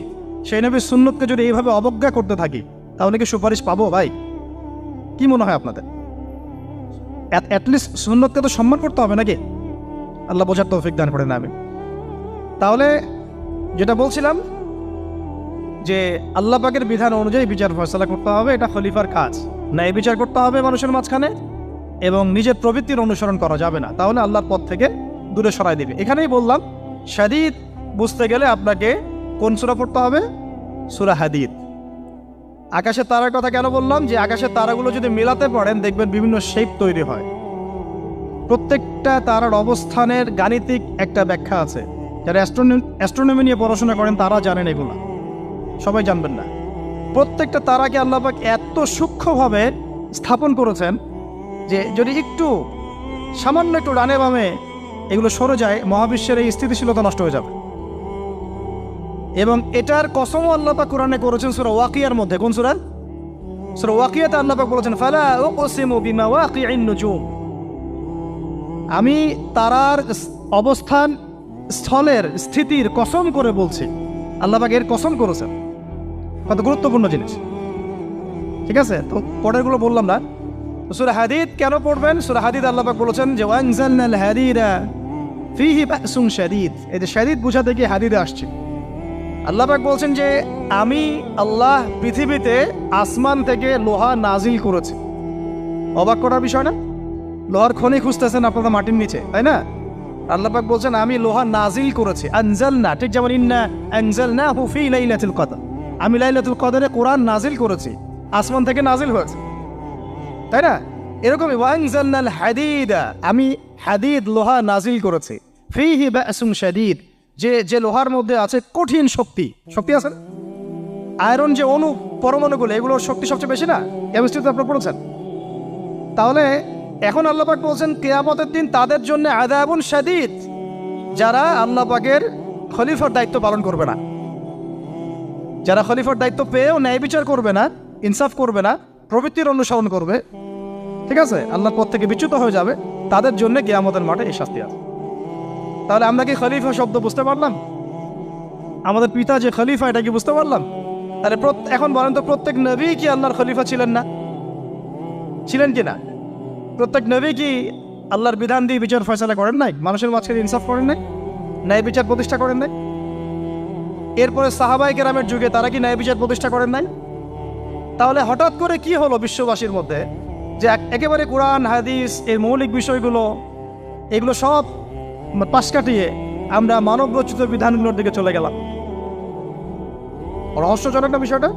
সেই নবীর সুন্নতকে যদি এইভাবে অবজ্ঞা করতে থাকি তাহলে কি সুপারিশ পাবো ভাই? কি মনে হয় আপনাদের? অ্যাটলিস্ট সুন্নতকে তো সম্মান করতে হবে নাকি? আল্লাহ বোঝার তৌফিক দান করেন। আমি তাহলে যেটা বলছিলাম যে আল্লাহ পাকের বিধান অনুযায়ী বিচার ফয়সালা করতে হবে, এটা খলিফার কাজ। ন্যায় বিচার করতে হবে মানুষের মাঝখানে, এবং নিজের প্রবৃত্তির অনুসরণ করা যাবে না, তাহলে আল্লাহর পথ থেকে দূরে সরাই দেবে। এখানেই বললাম শাদীদ বুঝতে গেলে আপনাকে কোন সূরা পড়তে হবে? সূরা হাদীদ। আকাশের তারার কথা কেন বললাম? যে আকাশের তারাগুলো যদি মেলাতে পারেন দেখবেন বিভিন্ন শেপ তৈরি হয়। প্রত্যেকটা তারার অবস্থানের গাণিতিক একটা ব্যাখ্যা আছে। যারা অ্যাস্ট্রোনমি নিয়ে পড়াশোনা করেন তারা জানেন, এগুলো সবাই জানবেন না। প্রত্যেকটা তারাকে আল্লাহ পাক এত সূক্ষ্মভাবে স্থাপন করেছেন যে যদি সামান্য একটু ডানে বামে এগুলো সরে যায়, মহাবিশ্বের এই স্থিতিশীলতা নষ্ট হয়ে যাবে। এবং এটার কসমও আল্লাহ পাক কোরআনে করেছেন সূরা ওয়াকিয়ার মধ্যে। কোন সূরা? সূরা ওয়াকিয়াতে আল্লাহ পাক বলেছেন, ফালা উকসিমু বিমাওয়াকিইন নুজুম। আমি তারার অবস্থান স্থলের স্থিতির কসম করে বলছি। আল্লাহ পাক এর কসম করেছেন। কত গুরুত্বপূর্ণ জিনিস, ঠিক আছে? তো পরেরগুলো বললাম না। সূরা হাদীদ কেন পড়বেন? সূরা হাদীদ আল্লাহ পাক বলেছেন যে ওয়ানজালনাল হাদীদা ফীহি বাসুন শাদীদ। এই যে শাদীদ বুঝাতে গিয়ে হাদীদে আসছে। আল্লাহ পাক বলছেন যে আমি আল্লাহ পৃথিবীতে আসমান থেকে লোহা নাজিল করেছি। অবাক করার বিষয় না? লোহার খনি খুঁজতেছেন আপনারা মাটির নিচে, তাই না? আল্লাহ পাক বলছেন আমি লোহা নাজিল করেছি, আনজালনা, ঠিক যেমন ইন্না আনজালনাহু ফি লাইলাতুল কদর, আমি লাইলাতুল কদরে কোরআন নাজিল করেছি, আসমান থেকে নাজিল হয়েছে, তাই না? এরকমই ওয়ানজালনাল হাদিদা, আমি হাদিদ লোহা নাজিল করেছি, ফিহি বাসুন শাদীদ, যে লোহার মধ্যে আছে কঠিন শক্তি আছে। আয়রন যে অণু পরমাণুগুলো, এগুলোর শক্তি সবচেয়ে বেশি না? কেমিস্ট্রিতে আপনারা পড়েছেন। তাহলে এখন আল্লাহ পাক বলছেন কিয়ামতের দিন তাদের জন্য আযাবুন শাদীদ, যারা আল্লাহ পাকের খলিফার দায়িত্ব পালন করবে না, যারা খলিফার দায়িত্ব পেয়েও ন্যায় বিচার করবে না, ইনসাফ করবে না, প্রবৃত্তির অনুসরণ করবে, ঠিক আছে, আল্লাহর পথ থেকে বিচ্যুত হয়ে যাবে, তাদের জন্য কিয়ামতের মাঠে এই শাস্তি আছে। তাহলে আমরা কি খলিফা শব্দ বুঝতে পারলাম? আমাদের পিতা যে খলিফা, এটা কি বুঝতে পারলাম? তাহলে এখন বলেন তো, প্রত্যেক নবী কি আল্লাহর খলিফা ছিলেন না? ছিলেন কি না? প্রত্যেক নবী কি আল্লাহর বিধান দিয়ে বিচার ফয়সালা করেন নাই? মানুষের মাঝখানে ইনসাফ করেন নাই? ন্যায় বিচার প্রতিষ্ঠা করেন নাই? এরপরে সাহাবায়ে কেরামের যুগে তারা কি ন্যায় বিচার প্রতিষ্ঠা করেন নাই? তাহলে হঠাৎ করে কি হলো বিশ্ববাসীর মধ্যে যে একেবারে কোরআন হাদিস এর মৌলিক বিষয়গুলো, এগুলো সব পাশ কাটিয়ে আমরা মানব রচিত বিধানগুলোর দিকে চলে গেলাম? রহস্যজনক না বিষয়টা?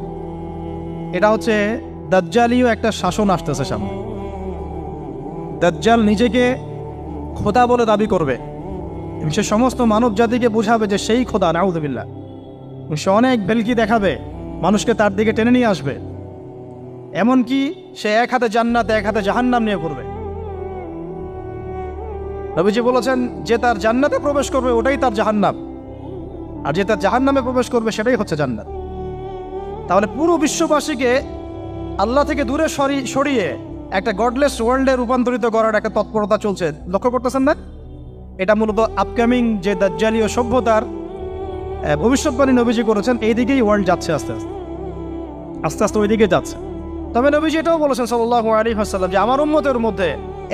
এটা হচ্ছে দাজ্জালীয় একটা শাসন আসতেছে সামনে। দাজ্জাল নিজেকে খোদা বলে দাবি করবে এবং সে সমস্ত মানব জাতিকে বোঝাবে যে সেই খোদা, নাউযুবিল্লাহ। সে অনেক ভেলকি দেখাবে, মানুষকে তার দিকে টেনে নিয়ে আসবে, এমনকি সে এক হাতে জান্নাত এক হাতে জাহান্নাম নিয়ে করবে। নবীজি বলেছেন যে তার জান্নাতে প্রবেশ করবে ওটাই তার জাহান্নাম, আর যে তার জাহান্নামে প্রবেশ করবে সেটাই হচ্ছে জান্নাত। তাহলে পুরো বিশ্ববাসীকে আল্লাহ থেকে দূরে সরিয়ে একটা গডলেস ওয়ার্ল্ডে রূপান্তরিত করার একটা তৎপরতা চলছে, লক্ষ্য করতেছেন না? এটা মূলত আপকামিং যে দাজ্জালীয় সভ্যতার ভবিষ্যৎবাণী নবীজি করেছেন, এই দিকেই ওয়ার্ল্ড যাচ্ছে আস্তে আস্তে ওই দিকে যাচ্ছে। তবে নবীজি এটাও বলেছেন সাল্লাল্লাহু আলাইহি ওয়াসাল্লাম যে আমার উম্মতের মধ্যে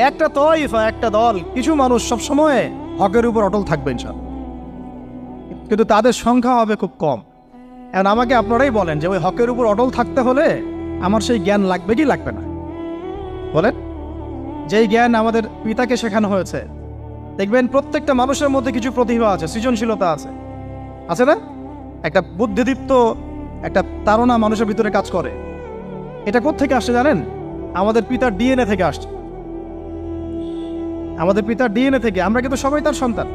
একটা তয়ফা, একটা দল, কিছু মানুষ সবসময় হকের উপর অটল থাকবে ইনশাআল্লাহ, কিন্তু তাদের সংখ্যা হবে খুব কম। এখন আমাকে আপনারাই বলেন যে ওই হকের উপর অটল থাকতে হলে আমার সেই জ্ঞান লাগবে কি লাগবে না? বলেন। যেই জ্ঞান আমাদের পিতাকে শেখানো হয়েছে, দেখবেন প্রত্যেকটা মানুষের মধ্যে কিছু প্রতিভা আছে, সৃজনশীলতা আছে, আছে না? একটা বুদ্ধিদীপ্ত একটা তাড়না মানুষের ভিতরে কাজ করে। এটা কোত্থেকে আসছে জানেন? আমাদের পিতার ডিএনএ থেকে আসছে। আমাদের পিতার ডিএনএ থেকে, আমরা কিন্তু সবাই তার সন্তান।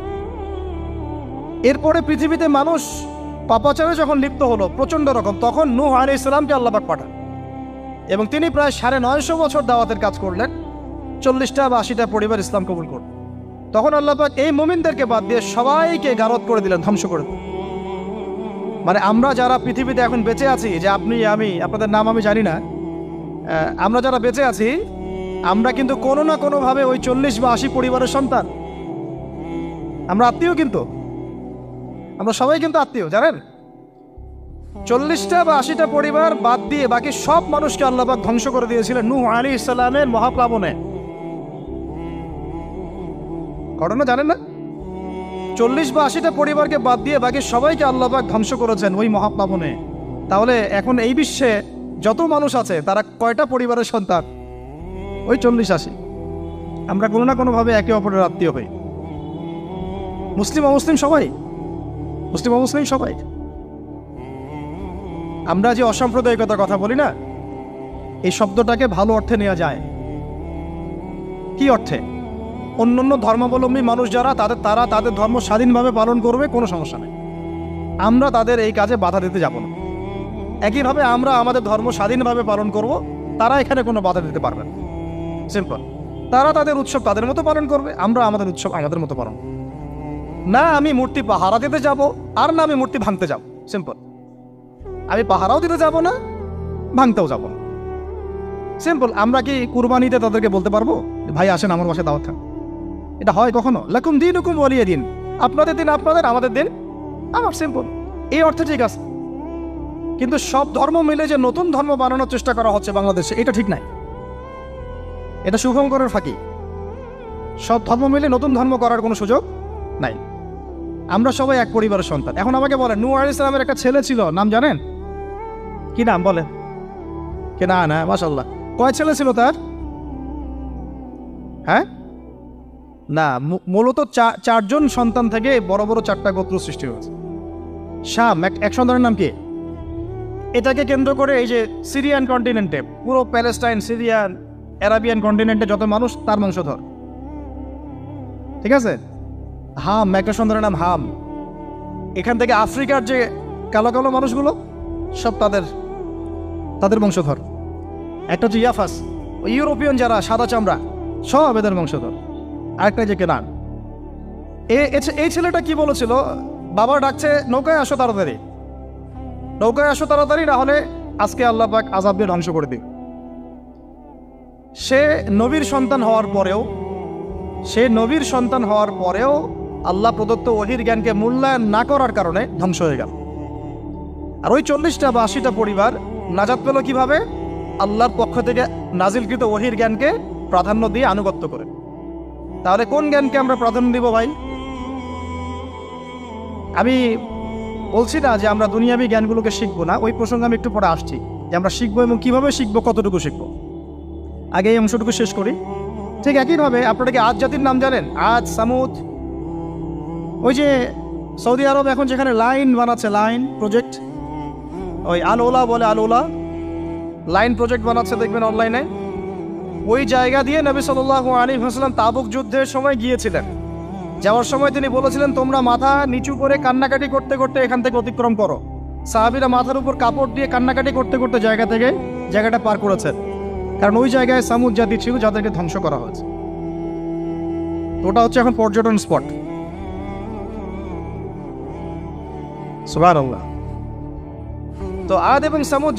এরপরে পৃথিবীতে মানুষ পাপাচারে যখন লিপ্ত হলো প্রচন্ড রকম, তখন নূহ আলাইহিস সালামকে আল্লাহ পাক পাঠান এবং তিনি প্রায় 950 বছর দাওয়াতের কাজ করলেন, 40টা বা 80টা পরিবার ইসলাম কবুল করল। তখন আল্লাহ পাক এই মুমিনদেরকে বাদ দিয়ে সবাইকে গারদ করে দিলেন, ধ্বংস করে দিলেন। মানে আমরা যারা পৃথিবীতে এখন বেঁচে আছি, যে আপনি আমি, আপনাদের নাম আমি জানি না, আমরা যারা বেঁচে আছি, আমরা কিন্তু কোনো না কোনোভাবে ওই 40 বা 80 পরিবারের সন্তান। আমরা আত্মীয়, কিন্তু আমরা সবাই কিন্তু আত্মীয়, জানেন? 40টা বা 80টা পরিবার বাদ দিয়ে বাকি সব মানুষকে আল্লাহ পাক ধ্বংস করে দিয়েছিলেন নূহ আলাইহিস সালামের মহাপ্লাবনে। ঘটনা জানেন না? 40 বা 80টা পরিবারকে বাদ দিয়ে বাকি সবাইকে আল্লাহ পাক ধ্বংস করেছেন ওই মহাপ্লাবনে। তাহলে এখন এই বিশ্বে যত মানুষ আছে তারা কয়টা পরিবারের সন্তান? ওই 40-80। আমরা কোনো না কোনোভাবে একে অপরের আত্মীয় হই, মুসলিম অমুসলিম সবাই, মুসলিম অমুসলিম সবাই। আমরা যে অসাম্প্রদায়িকতার কথা বলি না, এই শব্দটাকে ভালো অর্থে নেওয়া যায়। কি অর্থে? অন্যান্য ধর্মাবলম্বী মানুষ যারা, তারা তাদের ধর্ম স্বাধীনভাবে পালন করবে, কোনো সমস্যা নেই, আমরা তাদের এই কাজে বাধা দিতে যাব না। একইভাবে আমরা আমাদের ধর্ম স্বাধীনভাবে পালন করব, তারা এখানে কোনো বাধা দিতে পারবে না। সিম্পল। তারা তাদের উৎসব তাদের মতো পালন করবে, আমরা আমাদের উৎসব আমাদের মতো পালন করব। না আমি মূর্তি পাহারা দিতে যাব, আর না আমি মূর্তি ভাঙতে যাব। সিম্পল। আমি পাহারাও দিতে যাব না, ভাঙতেও যাব না। সিম্পল। আমরা কি কুরবানিতে তাদেরকে বলতে পারবো ভাই আসেন আমার বাসায় দাওয়াত খান? এটা হয় কখনো? লাকুম দীনুকুম ওয়ালিয়া দিন, আপনাদের দিন আপনাদের, আমাদের দিন আমার। সিম্পল। এই অর্থে ঠিক আছে, কিন্তু সব ধর্ম মিলে যে নতুন ধর্ম বানানোর চেষ্টা করা হচ্ছে বাংলাদেশে, এটা ঠিক নাই। এটা শুভঙ্করের ফাঁকি। সব ধর্ম মিলে নতুন ধর্ম করার কোনো সুযোগ নাই। আমরা সবাই এক পরিবারের সন্তান। এখন আমাকে বলেন, নূহ আলাইহিস সালামের একটা ছেলে ছিল, নাম জানেন? কি নাম বলেন? কে? না, মাশাআল্লাহ। কয় ছেলে ছিল তার? হ্যাঁ না, মূলত চারজন সন্তান থেকে বড় বড় চারটা গোত্র সৃষ্টি হয়েছে। শাম এক সন্তানের নাম কি? এটাকে কেন্দ্র করে এই যে সিরিয়ান কন্টিনেন্টে, পুরো প্যালেস্টাইন, সিরিয়ান, অ্যারাবিয়ান কন্টিনেন্টে যত মানুষ তার বংশধর, ঠিক আছে? হাম একটা সন্তানের নাম হাম। এখান থেকে আফ্রিকার যে কালো কালো মানুষগুলো সব তাদের বংশধর। একটা হচ্ছে ইয়াফাস, ইউরোপিয়ান যারা সাদা চামড়া সব এদের বংশধর। আরেকটা যে কেনান। এই ছেলেটা কি বলেছিল? বাবা ডাকছে নৌকায় আসো তাড়াতাড়ি, নৌকায় আসো তাড়াতাড়ি, না হলে আজকে আল্লাহ পাক আযাব দিয়ে ধ্বংস করে দিবে। সে নবীর সন্তান হওয়ার পরেও আল্লাহ প্রদত্ত ওহীর জ্ঞানকে মূল্যায়ন না করার কারণে ধ্বংস হয়ে গেল। আর ওই 40টা বা 80টা পরিবার নাজাত পেল কিভাবে? আল্লাহর পক্ষ থেকে নাজিলকৃত ওহীর জ্ঞানকে প্রাধান্য দিয়ে আনুগত্য করে। তাহলে কোন জ্ঞানকে আমরা প্রাধান্য দিব ভাই? আমি বলছি না যে আমরা দুনিয়াবী জ্ঞানগুলোকে শিখবো না, ওই প্রসঙ্গে আমি একটু পরে আসছি যে আমরা শিখবো এবং কিভাবে শিখবো, কতটুকু শিখবো। আগে এই অংশটুকু শেষ করি। ঠিক একইভাবে আপনারা কি আদ জাতির নাম জানেন? আদ, সামুদ। ওই যে সৌদি আরব এখন যেখানে লাইন বানাচ্ছে, লাইন প্রজেক্ট, ওই আল-ওলা বলে, আল-ওলা লাইন প্রজেক্ট বানাচ্ছে, দেখবেন অনলাইনে। ওই জায়গা দিয়ে নবী সাল্লাল্লাহু আলাইহি ওয়াসাল্লাম তাবুক যুদ্ধের সময় গিয়েছিলেন। যাওয়ার সময় তিনি বলেছিলেন, তোমরা মাথা নিচু করে কান্নাকাটি করতে করতে এখান থেকে অতিক্রম করো। সাহাবীরা মাথার উপর কাপড় দিয়ে কান্নাকাটি করতে করতে জায়গাটা পার করেছেন, কারণ ওই জায়গায় সামুদ জাতি ছিল যাদেরকে ধ্বংস করা হয়েছে। ওটা হচ্ছে এখন পর্যটন স্পট। সুবহানাল্লাহ। তো আদ এবং সামুদ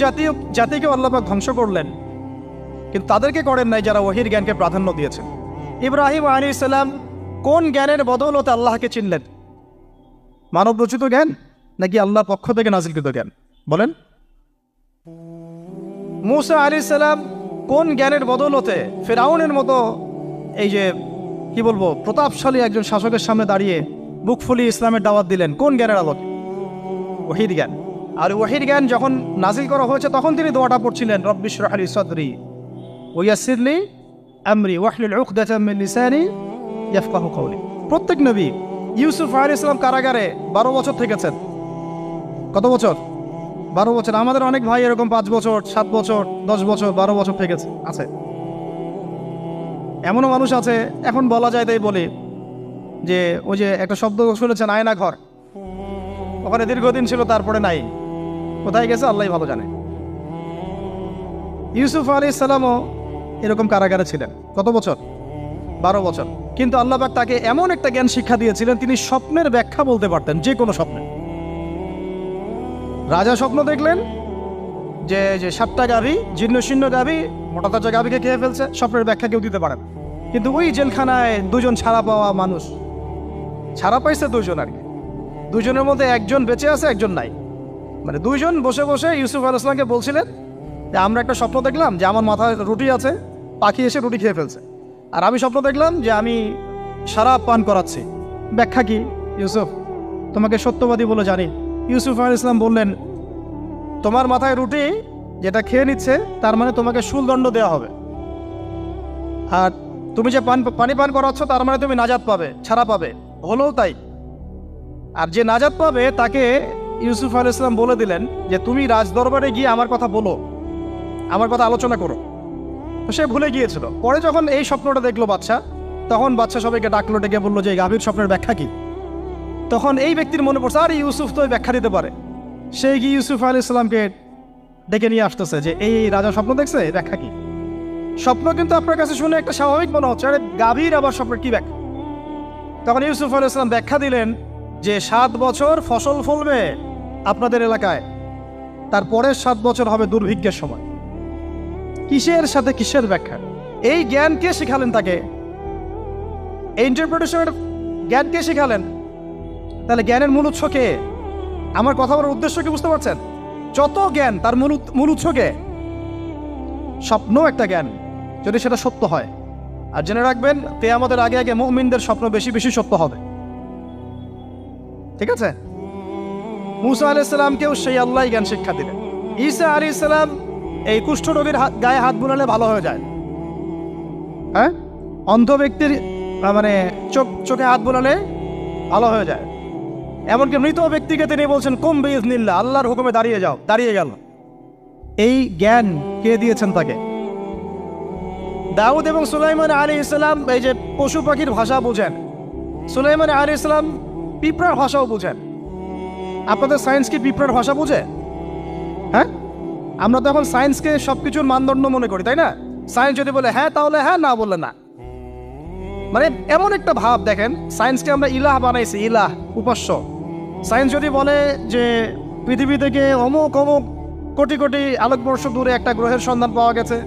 জাতিকে আল্লাহ পাক ধ্বংস করলেন, কিন্তু তাদেরকে করেন নাই যারা ওহীর জ্ঞানকে প্রাধান্য দিয়েছেন। ইব্রাহিম আলাইহিস সালাম কোন জ্ঞানের বদৌলতে আল্লাহকে চিনলেন? মানব রচিত জ্ঞান নাকি আল্লাহর পক্ষ থেকে নাজিলকৃত জ্ঞান? বলেন। মূসা আলাইহিস সালাম কোন জ্ঞানের বদৌলতে ফিরআউনের মতো এই যে কি বলবো প্রতাপশালী একজন শাসকের সামনে দাঁড়িয়ে বুক ফুলিয়ে ইসলামের দাওয়াত দিলেন? কোন জ্ঞানের আলোকে? ওহীর জ্ঞান। আর ওহীর জ্ঞান যখন নাজিল করা হয়েছে তখন তিনি দোয়াটা পড়ছিলেন, রব্বি ইশরাহ লি সাদরি ওয়া ইয়াসসির লি আমরি ওয়াহলুল উকদাতাম মিন লিসানি ইয়াফকাহু কওলি। প্রত্যেক নবী, ইউসুফ আলাইহিস সালাম কারাগারে 12 বছর থেকেছেন। কত বছর? 12 বছর। আমাদের অনেক ভাই এরকম 5 বছর, 7 বছর, 10 বছর, 12 বছর থেকেছে, আছে। এমনও মানুষ আছে, এখন বলা যায় তাই বলি, যে ওই যে একটা শব্দ শুনেছেন আয়না ঘর, ওখানে দীর্ঘদিন ছিল, তারপরে নাই, কোথায় গেছে আল্লাহই ভালো জানে। ইউসুফ আলাইহিস সালামও এরকম কারাগারে ছিলেন। কত বছর? 12 বছর। কিন্তু আল্লাহ পাক তাকে এমন একটা জ্ঞান শিক্ষা দিয়েছিলেন, তিনি স্বপ্নের ব্যাখ্যা বলতে পারতেন, যে কোনো স্বপ্নে। রাজা স্বপ্ন দেখলেন যে 7টা গাভী, জীর্ণ শীর্ণ গাভী, মোটা তাজা গাভীকে খেয়ে ফেলছে, স্বপ্নের ব্যাখ্যা কেউ দিতে পারেন। কিন্তু ওই জেলখানায় 2জন ছাড়া পাওয়া মানুষ, ছাড়া পাইছে 2জন আর কি, 2জনের মধ্যে একজন বেঁচে আছে, একজন নাই। মানে 2জন বসে বসে ইউসুফ আলাইহিস সালামকে বলছিলেন যে আমরা একটা স্বপ্ন দেখলাম যে আমার মাথায় রুটি আছে, পাখি এসে রুটি খেয়ে ফেলছে। আর আমি স্বপ্ন দেখলাম যে আমি শরাব পান করাচ্ছি, ব্যাখ্যা কি ইউসুফ? তোমাকে সত্যবাদী বলে জানি। ইউসুফ আলাইহিস সালাম বললেন, তোমার মাথায় রুটি যেটা খেয়ে নিচ্ছে তার মানে তোমাকে শুলদণ্ড দেওয়া হবে, আর তুমি যে পানি পান করাচ্ছ তার মানে তুমি নাজাত পাবে, ছাড়া পাবে। হলেও তাই। আর যে নাজাত পাবে তাকে ইউসুফ আলাইহিস সালাম বলে দিলেন যে তুমি রাজদরবারে গিয়ে আমার কথা বলো, আমার কথা আলোচনা করো। তো সে ভুলে গিয়েছিল। পরে যখন এই স্বপ্নটা দেখলো বাদশা, তখন বাদশা সবাইকে ডাকলো, ডেকে বললো যে এই গাভীর স্বপ্নের ব্যাখ্যা কি? তখন এই ব্যক্তির মনে পড়ছে, আরে ইউসুফ তো ব্যাখ্যা দিতে পারে। সে গিয়ে ইউসুফ আলাইহিস সালামকে ডেকে নিয়ে আসতেছে যে এই রাজা স্বপ্ন দেখছে, ব্যাখ্যা কি? স্বপ্ন কিন্তু আপনার কাছে শুনে একটা স্বাভাবিক মনে হচ্ছে, আরে গাভীর আবার স্বপ্নের কি ব্যাখ্যা? তখন ইউসুফ আলাইহিস সালাম ব্যাখ্যা দিলেন যে 7 বছর ফসল ফলবে আপনাদের এলাকায়, তারপরের 7 বছর হবে দুর্ভিক্ষের সময়। কিসের সাথে কিসের ব্যাখ্যা? এই জ্ঞান কে শিখালেন তাকে? এই ইন্টারপ্রিটেশনের জ্ঞান কে শিখালেন? তাহলে জ্ঞানের মূল উৎস কে? আমার কথা বলার উদ্দেশ্য কি বুঝতে পারছেন? যত জ্ঞান তার মূল উৎস কে? স্বপ্ন একটা জ্ঞান, যদি সেটা সত্য হয়। আর জেনে রাখবেন, কিয়ামতের আগে আগে মুমিনদের স্বপ্ন বেশি বেশি সত্য হবে। ঠিক আছে? মূসা আলাইহিস সালামকেও সেই আল্লাহই জ্ঞান শিক্ষা দিলেন। ঈসা আলাইহিস সালাম এই কুষ্ঠরোগীর গায়ে হাত বুলালে ভালো হয়ে যায়। হ্যাঁ, অন্ধ ব্যক্তির মানে চোখে হাত বোলালে ভালো হয়ে যায়। এমনকি মৃত ব্যক্তিকে তিনি বলছেন কুম বিইজনিল্লাহ, আল্লাহর হুকুমে দাঁড়িয়ে যাও, দাঁড়িয়ে গেল। এই জ্ঞান কে দিয়েছেন তাকে? দাউদ এবং সুলাইমান আলাইহিস সালাম এই যে পশু পাখির ভাষা বুঝেন, সুলাইমান আলাইহিস সালাম পিঁপড়ার ভাষাও বুঝেন। আপনাদের সায়েন্স কি পিঁপড়ার ভাষা বুঝে? হ্যাঁ, আমরা তো এখন সায়েন্সকে সবকিছুর মানদণ্ড মনে করি, তাই না? সায়েন্স যদি বলে হ্যাঁ তাহলে হ্যাঁ, না বললে না। মানে এমন একটা ভাব, দেখেন সায়েন্সকে আমরা ইলাহ বানাইছি, ইলাহ, উপাস্য। সায়েন্স যদি বলে যে পৃথিবী থেকে অমুক অমুক কোটি কোটি আলোকবর্ষ দূরে একটা গ্রহের সন্ধান পাওয়া গেছে,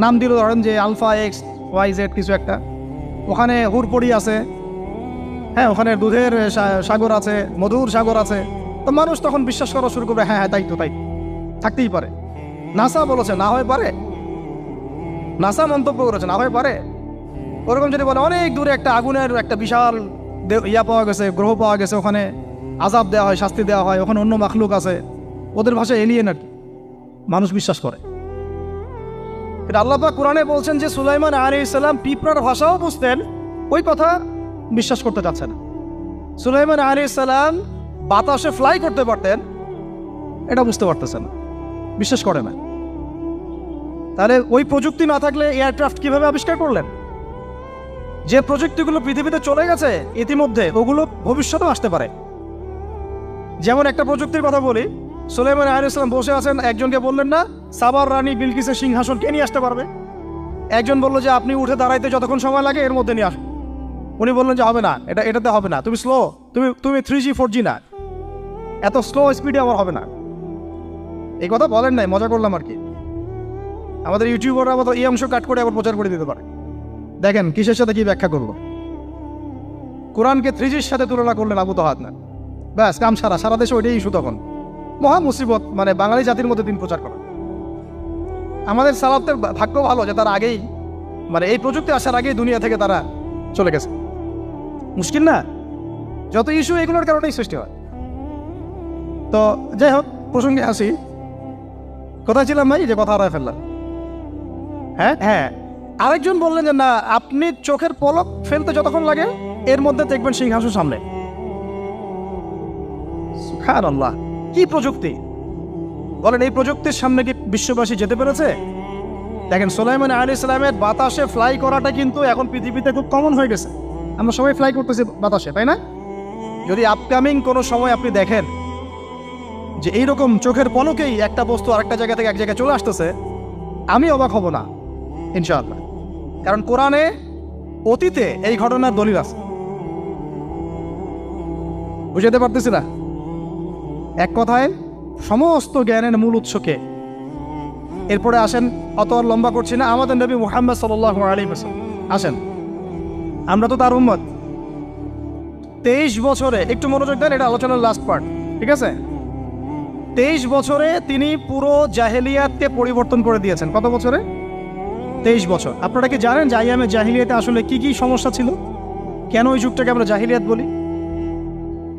নাম দিল ধরেন যে আলফা এক্স ওয়াই জেড কিছু একটা, ওখানে হুড়পড়ি আছে, হ্যাঁ ওখানে দুধের সাগর আছে, মধুর সাগর আছে, তো মানুষ তখন বিশ্বাস করা শুরু করবে হ্যাঁ হ্যাঁ তাই তো, তাই থাকতেই পারে। নাসা বলেছে না হয়ে পারে, নাসা মন্তব্য করেছে না হয়ে পারে। ওরকম যদি বলে অনেক দূরে একটা আগুনের একটা বিশাল ইয়া পাওয়া গেছে, গ্রহ পাওয়া গেছে, ওখানে আযাব দেওয়া হয়, শাস্তি দেওয়া হয়, ওখানে অন্য মাখলুক আছে, ওদের ভাষায় এলিয়েন আর কি, মানুষ বিশ্বাস করে। এটা আল্লাহ পাক কোরআনে বলছেন যে সুলাইমান আলাইহিস সালাম পিঁপড়ার ভাষাও বুঝতেন, ওই কথা বিশ্বাস করতে চাচ্ছে না। সুলাইমান আলাইহিস সালাম বাতাসে ফ্লাই করতে পারতেন, এটা বুঝতে পারতেছে না, বিশ্বাস করে না। তাহলে ওই প্রযুক্তি না থাকলে এয়ারক্রাফট কিভাবে আবিষ্কার করলেন? যে প্রযুক্তিগুলো পৃথিবীতে চলে গেছে ইতিমধ্যে, ওগুলো ভবিষ্যতেও আসতে পারে। যেমন একটা প্রযুক্তির কথা বলি, সুলাইমান আলাইহিস সালাম বসে আছেন, একজনকে বললেন না সাবার রানী বিলকিসের সিংহাসন কে নিয়ে আসতে পারবে? একজন বললো যে আপনি উঠে দাঁড়াইতে যতক্ষণ সময় লাগে এর মধ্যে নিয়ে আসুন। উনি বললেন যে হবে না, এটাতে হবে না, তুমি স্লো, তুমি 3G 4G না, এত স্লো স্পিডে আমার হবে না। এই কথা বলেন নাই, মজা করলাম আর কি। আমাদের ইউটিউবাররা আবার এই অংশ কাট করে আবার প্রচার করে দিতে পারে। দেখেন কিসের সাথে কি ব্যাখ্যা করলো। কোরআনকে 3Gর সাথে তুলনা করলেন আবু তহাদ না, ব্যাস কাম সারা দেশে ওইটাই ইস্যু তখন। মহা মুসিবত, মানে বাঙালি জাতির মধ্যে দিন প্রচার করা। আমাদের সালাফদের ভাগ্য ভালো যে তারা আগেই, মানে এই প্রযুক্তি আসার আগেই দুনিয়া থেকে তারা চলে গেছে। মুশকিল না, যত ইস্যু এগুলোর কারণেই সৃষ্টি হয়। তো যাই হোক, প্রসঙ্গে আসি, কোথায় ছিলাম ভাই, যে কথা হারায় ফেললাম। হ্যাঁ, আরেকজন বললেন যে না, আপনি চোখের পলক ফেলতে যতক্ষণ লাগে এর মধ্যে দেখবেন সিংহাসন সামনে। সুবহানাল্লাহ, কি প্রযুক্তি বলেন! এই প্রযুক্তির সামনে কি বিশ্ববাসী যেতে পেরেছে? দেখেন সুলাইমান আলাইহিস সালামের বাতাসে ফ্লাই করাটা কিন্তু এখন পৃথিবীতে খুব কমন হয়ে গেছে। আমরা সবাই ফ্লাই করতেছি বাতাসে, তাই না? যদি আপকামিং কোনো সময় আপনি দেখেন যে এইরকম চোখের পলকেই একটা বস্তু আরেকটা জায়গা থেকে এক জায়গায় চলে আসতেছে, আমি অবাক হব না ইনশাআল্লাহ। কারণ কোরআনে অতীতে এই ঘটনার দলিল আছে। বুঝাতে পারতেছি না? এক কথায় সমস্ত জ্ঞানের মূল উৎসকে। এরপরে আসেন, অত আর লম্বা করছি না, আমাদের নবী মুহাম্মদ সাল্লাল্লাহু আলাইহি ওয়াসাল্লাম আসেন, আমরা তো তার উম্মত। 23 বছরে, একটু মনোযোগ দেন, এটা আলোচনার লাস্ট পার্ট, ঠিক আছে? 23 বছরে তিনি পুরো জাহেলিয়াতকে পরিবর্তন করে দিয়েছেন। কত বছরে? 23 বছর। আপনারা কি জানেন যে আইয়ামে জাহিলিয়াতে আসলে কি কি সমস্যা ছিল? কেন ওই যুগটাকে আমরা জাহিলিয়াত বলি?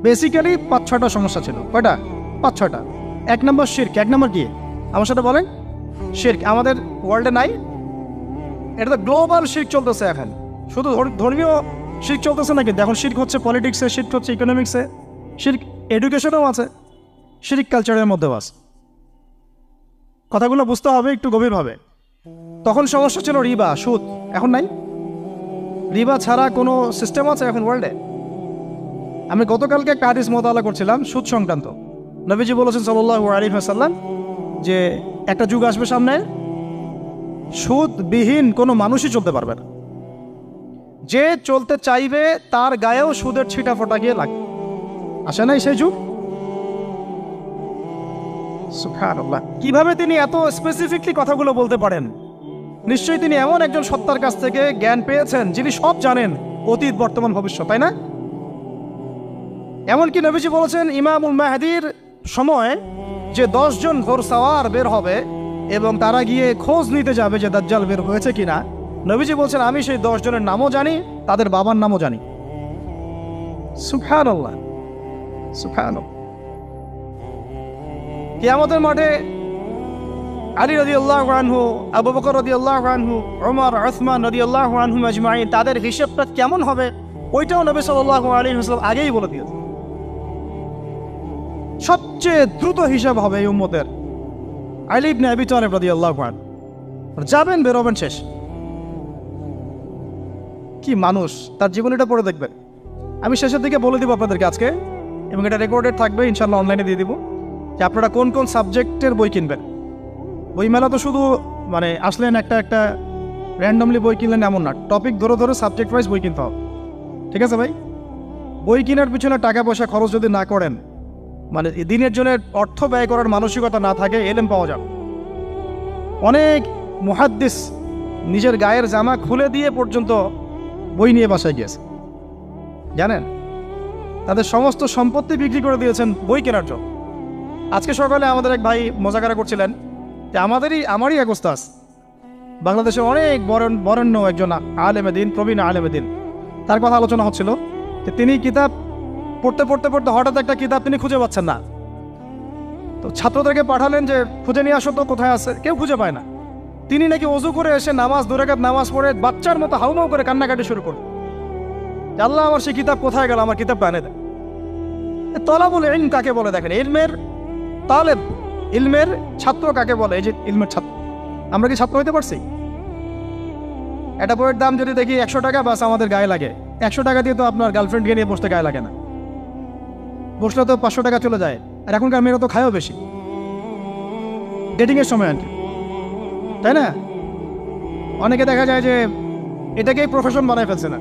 বেসিক্যালি 5-6টা সমস্যা ছিল। কয়টা? 5-6টা। 1 নম্বর শিরক। 1 নম্বর কি? আমার সাথে বলেন। শিরক আমাদের ওয়ার্ল্ডে নাই, এটা তো গ্লোবাল শিরক চলতেছে এখন। শুধু ধর্মীয় শিরক চলতেছে না, কিন্তু এখন শিরক হচ্ছে পলিটিক্সে, শিরক হচ্ছে ইকোনমিক্সে, শিরক এডুকেশনেও আছে, শিরক কালচারের মধ্যেও আছে। কথাগুলো বুঝতে হবে একটু গভীরভাবে। তখন সমস্যা ছিল রিবা, সুদ। এখন নাই। রিবা ছাড়া কোনো সিস্টেম আছে এখন ওয়ার্ল্ডে? আমি গতকালকে একটা হাদিস মোতালা করছিলাম সুদ সংক্রান্ত। নবীজি বলেছেন সাল্লাল্লাহু আলাইহি ওয়াসাল্লাম যে একটা যুগ আসবে সামনে, সুদবিহীন কোনো মানুষই চলতে পারবে না। যে চলতে চাইবে তার গায়েও সুদের ছিটা ফোটা গিয়ে লাগবে। আসে নাই সেই যুগ? সুবহানাল্লাহ, কিভাবে তিনি এত স্পেসিফিকলি কথাগুলো বলতে পারেন? নিশ্চয়ই তিনি এমন একজন সত্তার কাছ থেকে জ্ঞান পেয়েছেন যিনি সব জানেন, অতীত বর্তমান ভবিষ্যৎ, তাই না? এমনকি নবীজি বলেছেন ইমামুল মাহদির সময় যে 10 জন ঘোড়সাওয়ার বের হবে এবং তারা গিয়ে খোঁজ নিতে যাবে যে দাজ্জাল বের হয়েছে কিনা, নবীজি বলছেন আমি সেই 10 জনের নামও জানি, তাদের বাবার নামও জানি। সুবহানাল্লাহ, সুবহানাল্লাহ। কিয়ামতের মাঠে আলী রাদিয়াল্লাহু আনহু, আবু বকর রাদিয়াল্লাহু আনহু, ওমর, উসমান রাদিয়াল্লাহু আনহুম আজমাইন, তাদের হিসাবটা কেমন হবে ওইটাও নবী সাল্লাল্লাহু আলাইহি ওয়াসাল্লাম আগেই বলে দিয়েছে। সবচেয়ে দ্রুত হিসাব হবে এই উম্মতের আলী ইবনে আবি তালিব রাদিয়াল্লাহু আনহু। যাবেন, বেরোবেন, শেষ। কি মানুষ, তার জীবনীটা পড়ে দেখবেন। আমি শেষের দিকে বলে দিব আপনাদেরকে আজকে, এবং এটা রেকর্ডেড থাকবে, ইনশাল্লাহ অনলাইনে দিয়ে দিব, যে আপনারা কোন কোন সাবজেক্টের বই কিনবেন। বইমেলা তো শুধু মানে আসলেন একটা র্যান্ডমলি বই কিনলেন এমন না, টপিক ধরে ধরে সাবজেক্ট ওয়াইজ বই কিনতে হবে। ঠিক আছে ভাই? বই কেনার পিছনে টাকা পয়সা খরচ যদি না করেন, মানে দিনের জন্য অর্থ ব্যয় করার মানসিকতা না থাকে, এলেম পাওয়া যাবে। অনেক মুহাদ্দিস নিজের গায়ের জামা খুলে দিয়ে পর্যন্ত বই নিয়ে বাসায় গিয়েছে, জানেন? তাদের সমস্ত সম্পত্তি বিক্রি করে দিয়েছেন বই কেনার জন্য। আজকে সকালে আমাদের এক ভাই মজাকারা করছিলেন যে আমারই এক ওস্তাদ, বাংলাদেশের অনেক বরেণ্য একজন আলেমে দিন, প্রবীণ আলেমে দিন, তার কথা আলোচনা হচ্ছিল যে তিনি কিতাব পড়তে পড়তে পড়তে হঠাৎ একটা কিতাব তিনি খুঁজে পাচ্ছেন না। তো ছাত্রদেরকে পাঠালেন যে খুঁজে নিয়ে আসো তো, কোথায় আছে, কেউ খুঁজে পায় না। তিনি নাকি ওযু করে এসে নামাজ, 2 রাকাত নামাজ পড়ে বাচ্চার মতো হাউমাউ করে কান্নাকাটি শুরু করলেন, আল্লাহ আমার সেই কিতাব কোথায় গেল, আমার কিতাবটা এনে দেন। তলাবুল ইলম কাকে বলে দেখেন, ইলমের তালেব, ইলমের ছাত্র কাকে বলে? এই যে ইলমের ছাত্র, আমরা কি ছাত্র হইতে পারছি? একটা বইয়ের দাম যদি দেখি 100 টাকা, বাস আমাদের গায়ে লাগে। 100 টাকা দিয়ে তো আপনার গার্লফ্রেন্ডকে নিয়ে বসতে গায়ে লাগে না, বসলে তো 500 টাকা চলে যায়। আর এখনকার মেয়েরা তো খায়ও বেশি ডেটিংয়ের সময়, আনকি, তাই না? অনেকে দেখা যায় যে এটাকেই প্রফেশন বানায় ফেলছে না।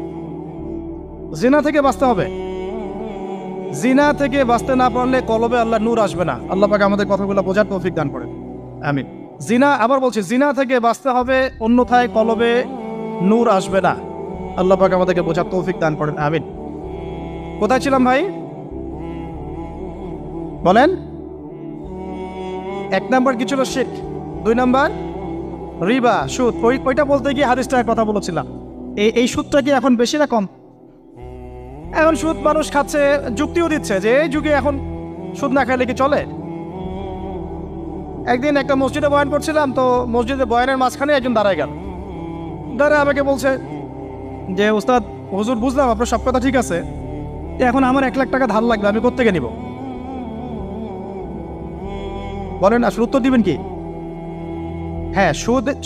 জিনা থেকে বাঁচতে হবে, জিনা থেকে বাঁচতে না পারলে কলবে আল্লাহ নূর আসবে না। আল্লাহ পাক আমাদের কথাগুলো বোঝার তৌফিক দান করেন, আমিন। জিনা, আবার বলছি, জিনা থেকে বাঁচতে হবে, অন্যথায় কলবে নূর আসবে না। আল্লাহ পাক আমাদেরকে বোঝার তৌফিক দান করেন, আমিন। কোথায় ছিলাম ভাই? বলেন। 1 নাম্বার কি ছিল? শিরক। 2 নাম্বার রিবা, সুদ। ওইটা বলতে গিয়ে হাদিসটার কথা বলেছিলাম। এই সুদটা কি এখন বেশি না কম? এখন সুদ মানুষ খাচ্ছে, যুক্তিও দিচ্ছে যে এই যুগে এখন সুদ না খাইলে কি চলে। একদিন একটা মসজিদে বয়ান করছিলাম, তো মসজিদে বয়ানের মাঝখানে একজন দাঁড়ায় গেল, দাঁড়ায় আমাকে বলছে যে উস্তাদ, হুজুর বুঝলাম আপনার সব কথা ঠিক আছে, এখন আমার 1 লাখ টাকা ধার লাগবে, আমি কোত্থেকে নিব? বলেন, আসলে উত্তর দিবেন কি? হ্যাঁ,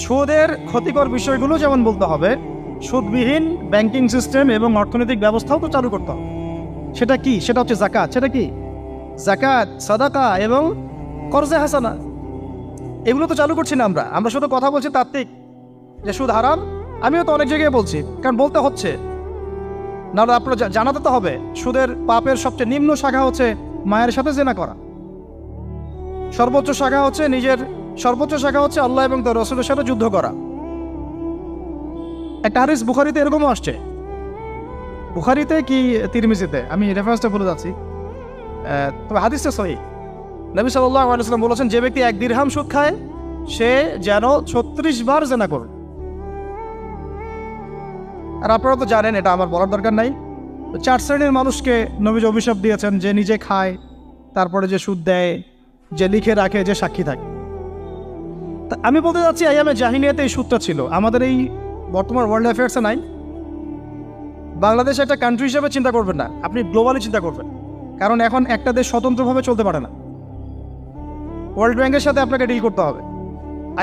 সুদের ক্ষতিকর বিষয়গুলো যেমন বলতে হবে, সুদবিহীন ব্যাংকিং সিস্টেম এবং অর্থনৈতিক ব্যবস্থাও তো চালু করতে হবে। সেটা কি? সেটা হচ্ছে যাকাত। সেটা কি? যাকাত, সাদাকা এবং কর্জে হাসানা, এগুলো তো চালু করছি না আমরা শুধু কথা বলছি তাত্ত্বিক যে সুদ হারাম। আমিও তো অনেক জায়গায় বলছি, কারণ বলতে হচ্ছে, না আপনারা জানাতে তো হবে। সুদের পাপের সবচেয়ে নিম্ন শাখা হচ্ছে মায়ের সাথে জেনা করা, সর্বোচ্চ শাখা হচ্ছে আল্লাহ এবং তার রাসূলের সাথে যুদ্ধ করা। একটা হাদিস বুখারীতে এরকমও আসছে, বুখারীতে কি তিরমিজিতে, আমি রেফারেন্সটা বলে যাচ্ছি, তবে হাদিসটা সহিহ। নবী সাল্লাল্লাহু আলাইহি ওয়াসাল্লাম বলেছেন, যে ব্যক্তি 1 দিরহাম সুদ খায় সে যেন 36 বার জেনা করে। আর আপনারা তো জানেন, এটা আমার বলার দরকার নাই, 4 শ্রেণীর মানুষকে নবীজি অভিশাপ দিয়েছেন, যে নিজে খায়, তারপরে যে সুদ দেয়, যে লিখে রাখে, যে সাক্ষী থাকে। আমি বলতে যাচ্ছি, আইয়ামে জাহিলিয়াতে এই সুদটা ছিল, আমাদের এই বর্তমান ওয়ার্ল্ড অ্যাফেয়ার্সে নাই। বাংলাদেশ একটা কান্ট্রি হিসেবে চিন্তা করবেন না, আপনি গ্লোবালি চিন্তা করবেন, কারণ এখন একটা দেশ স্বতন্ত্রভাবে চলতে পারে না। ওয়ার্ল্ড ব্যাংকের সাথে আপনাকে ডিল করতে হবে,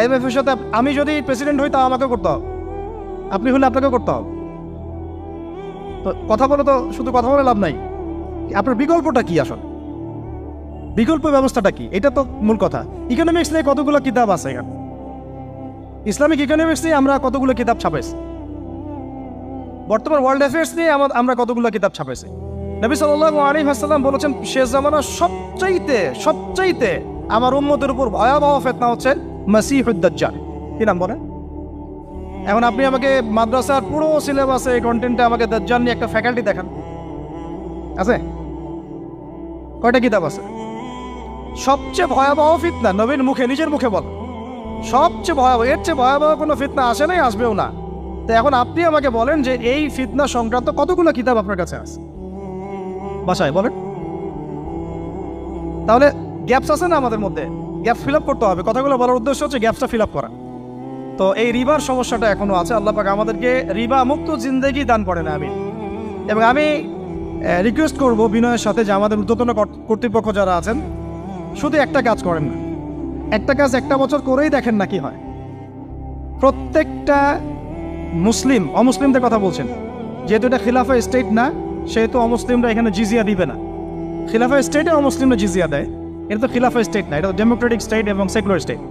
IMF এর সাথে। আমি যদি প্রেসিডেন্ট হই, তা আমাকে করতে হবে, আপনি হলে আপনাকে করতে হবে। তো কথা বলে তো শুধু কথা বলে লাভ নাই, আপনার বিকল্পটা কি? আসলে বিকল্প ব্যবস্থাটা কি? এটা তো মূল কথা। ইকোনমিক্স নিয়ে কতগুলো কিতাব আছে এখানে, ইসলামিক ইকোনমিক্স নিয়ে আমরা কতগুলো কিতাব ছাপাইছি, বর্তমান ওয়ার্ল্ড অ্যাফেয়ার্স নিয়ে আমরা কতগুলো কিতাব ছাপাইছি। নবী সাল্লাল্লাহু আলাইহি ওয়াসাল্লাম বলেছেন, শেষ জামানার সবচাইতে আমার উম্মতের উপর ভয়াবহ ফিতনা হচ্ছে মাসিহুদ দাজ্জাল। কি নাম বলে? এখন আপনি আমাকে মাদ্রাসার পুরো সিলেবাসে কন্টেন্টে আমাকে দাজ্জাল নিয়ে একটা ফ্যাকাল্টি দেখান, আছে? কয়টা কিতাব আছে? সবচেয়ে ভয়াবহ ফিতনা নবীর মুখে, নিজের মুখে বল, সবচেয়ে ভয়াবহ, এর চেয়ে ভয়াবহ কোনো ফিতনা আসে নাই, আসবেও না। তো এখন আপনি আমাকে বলেন যে এই ফিতনা সংক্রান্ত কতগুলো কিতাব আপনার কাছে আছে বাসায়, বলেন। তাহলে গ্যাপস আছে না আমাদের মধ্যে? গ্যাপ ফিল আপ করতে হবে। কথাগুলো বলার উদ্দেশ্য হচ্ছে গ্যাপটা ফিল আপ করা। তো এই রিবার সমস্যাটা এখনো আছে। আল্লাহ পাক আমাদেরকে রিবা মুক্ত জিন্দেগি দান করে না। এবং আমি রিকোয়েস্ট করব বিনয়ের সাথে যে আমাদের ঊর্ধ্বতন কর্তৃপক্ষ যারা আছেন, শুধু একটা কাজ করেন না, একটা কাজ একটা বছর করেই দেখেন না কি হয়। প্রত্যেকটা মুসলিম, অমুসলিমদের কথা বলছেন, যেহেতু এটা খিলাফা স্টেট না, সেহেতু অমুসলিমরা এখানে জিজিয়া দিবে না। খিলাফা স্টেটে অমুসলিমরা জিজিয়া দেয়, এটা তো খিলাফা স্টেট না, এটা তো ডেমোক্রেটিক স্টেট এবং সেকুলার স্টেট।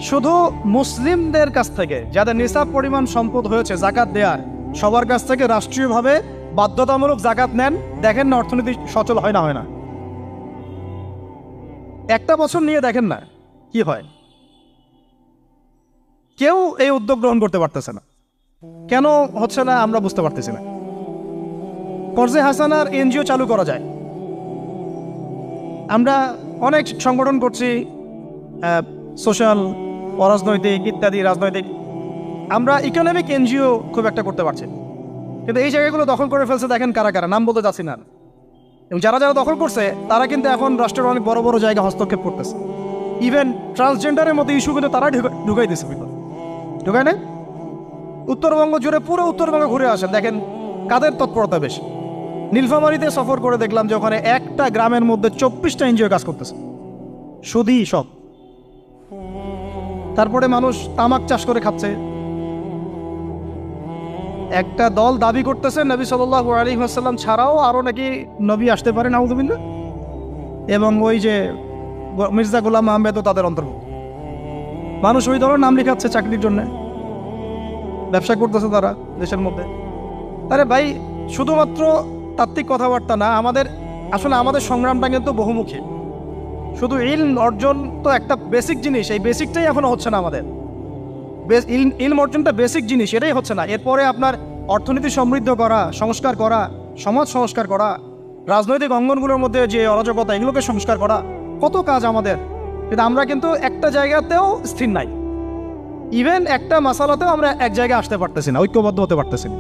শুধু মুসলিমদের কাছ থেকে যাদের নিসাব পরিমাণ সম্পদ হয়েছে জাকাত দেওয়ার, সবার কাছ থেকে রাষ্ট্রীয়ভাবে বাধ্যতামূলক জাকাত নেন, দেখেন না অর্থনীতি সচল হয় না হয় না। একটা বছর নিয়ে দেখেন না কি হয়। কেউ এই উদ্যোগ গ্রহণ করতে পারতেছে না। কেন হচ্ছে না আমরা বুঝতে পারতেছি না। কর্জে হাসানার এনজিও চালু করা যায়। আমরা অনেক সংগঠন করছি, সোশ্যাল, অরাজনৈতিক ইত্যাদি রাজনৈতিক। আমরা ইকোনমিক এনজিও খুব একটা করতে পারছি, কিন্তু এই জায়গাগুলো দখল করে ফেলছে। দেখেন কারা কারা, নাম বলতে যাচ্ছি না। এবং যারা যারা দখল করছে তারা কিন্তু এখন রাষ্ট্রের অনেক বড় বড় জায়গা হস্তক্ষেপ করতেছে। ইভেন ট্রান্সজেন্ডারের মতো ইস্যু কিন্তু তারা ঢুকাই দিচ্ছে। ঢুকায় না? উত্তরবঙ্গ জুড়ে, পুরো উত্তরবঙ্গ ঘুরে আসেন, দেখেন কাদের তৎপরতা বেশি। নীলফামারীতে সফর করে দেখলাম যে ওখানে একটা গ্রামের মধ্যে 24টা এনজিও কাজ করতেছে, শুধুই সব। তারপরে মানুষ তামাক চাষ করে খাচ্ছে। একটা দল দাবি করতেছে নবী সাল্লাল্লাহু আলাইহি ওয়াসাল্লাম ছাড়াও আরও নাকি নবী আসতে পারে, নাউযুবিল্লাহ। এবং ওই যে মির্জা গোলাম আহমেদও তাদের অন্তর্ভুক্ত। মানুষ ওই দলের নাম লেখাচ্ছে চাকরির জন্য, ব্যবসা করতেছে তারা দেশের মধ্যে। আরে ভাই, শুধুমাত্র তাত্ত্বিক কথাবার্তা না, আসলে আমাদের সংগ্রামটা কিন্তু বহুমুখী। শুধু ইলম অর্জন তো একটা বেসিক জিনিস, এই বেসিকটাই এখনো হচ্ছে না আমাদের। ইলম অর্জনটা বেসিক জিনিস, এটাই হচ্ছে না। এরপরে আপনার অর্থনীতি সমৃদ্ধ করা, সংস্কার করা, সমাজ সংস্কার করা, রাজনৈতিক অঙ্গনগুলোর মধ্যে যে অরাজকতা, এগুলোকে সংস্কার করা, কত কাজ আমাদের। কিন্তু আমরা কিন্তু একটা জায়গাতেও স্থির নাই। ইভেন একটা মাসালাতেও আমরা এক জায়গায় আসতে পারতেছি না, ঐক্যবদ্ধ হতে পারতেছি না।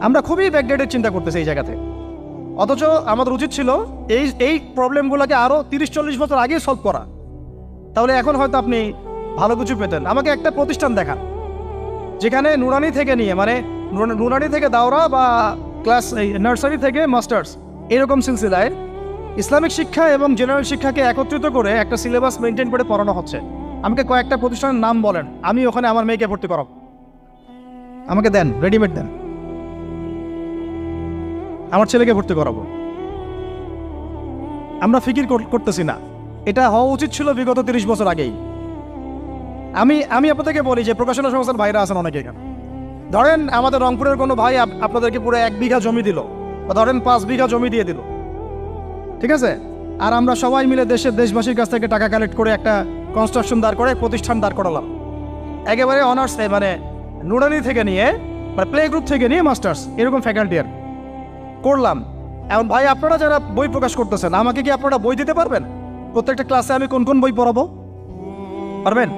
আমরা খুবই ব্যাকডেটেড চিন্তা করতেছি এই জায়গাতে। অথচ আমাদের উচিত ছিল এই প্রবলেমগুলোকে আরও 30-40 বছর আগে সলভ করা। তাহলে এখন হয়তো আপনি ভালো কিছু পেতেন। আমাকে একটা প্রতিষ্ঠান দেখান যেখানে নুরানি থেকে নিয়ে, মানে নুরানি থেকে দাওরা বা ক্লাস নার্সারি থেকে মাস্টার্স, এরকম সিলসিলায় ইসলামিক শিক্ষা এবং জেনারেল শিক্ষাকে একত্রিত করে একটা সিলেবাস মেনটেন করে পড়ানো হচ্ছে। আমাকে কয়েকটা প্রতিষ্ঠানের নাম বলেন, আমি ওখানে আমার মেয়েকে ভর্তি করাবো। আমাকে দেন, রেডিমেড দেন, আমার ছেলেকে ভর্তি করাবো। আমরা ফিকির করতেছি না। এটা হওয়া উচিত ছিল বিগত 30 বছর আগেই। আমি আপনাদেরকে বলি যে প্রকাশনা সংস্থার ভাইরা আছেন অনেকে এখানে। ধরেন আমাদের রংপুরের কোনো ভাই আপনাদেরকে পুরো 1 বিঘা জমি দিল, বা ধরেন 5 বিঘা জমি দিয়ে দিল, ঠিক আছে? আর আমরা সবাই মিলে দেশবাসীর কাছ থেকে টাকা কালেক্ট করে একটা কনস্ট্রাকশন দাঁড় করে, প্রতিষ্ঠান দাঁড় করালাম। একেবারে অনার্স, মানে নুরানি থেকে নিয়ে, মানে প্লে গ্রুপ থেকে নিয়ে মাস্টার্স, এরকম ফ্যাকাল্টি আর করলাম। এখন ভাই আপনারা যারা বই প্রকাশ করতেছেন, আমাকে কি আপনারা বই দিতে পারবেন? প্রত্যেকটা ক্লাসে আমি কোন কোন বই পড়াবো পারবেন?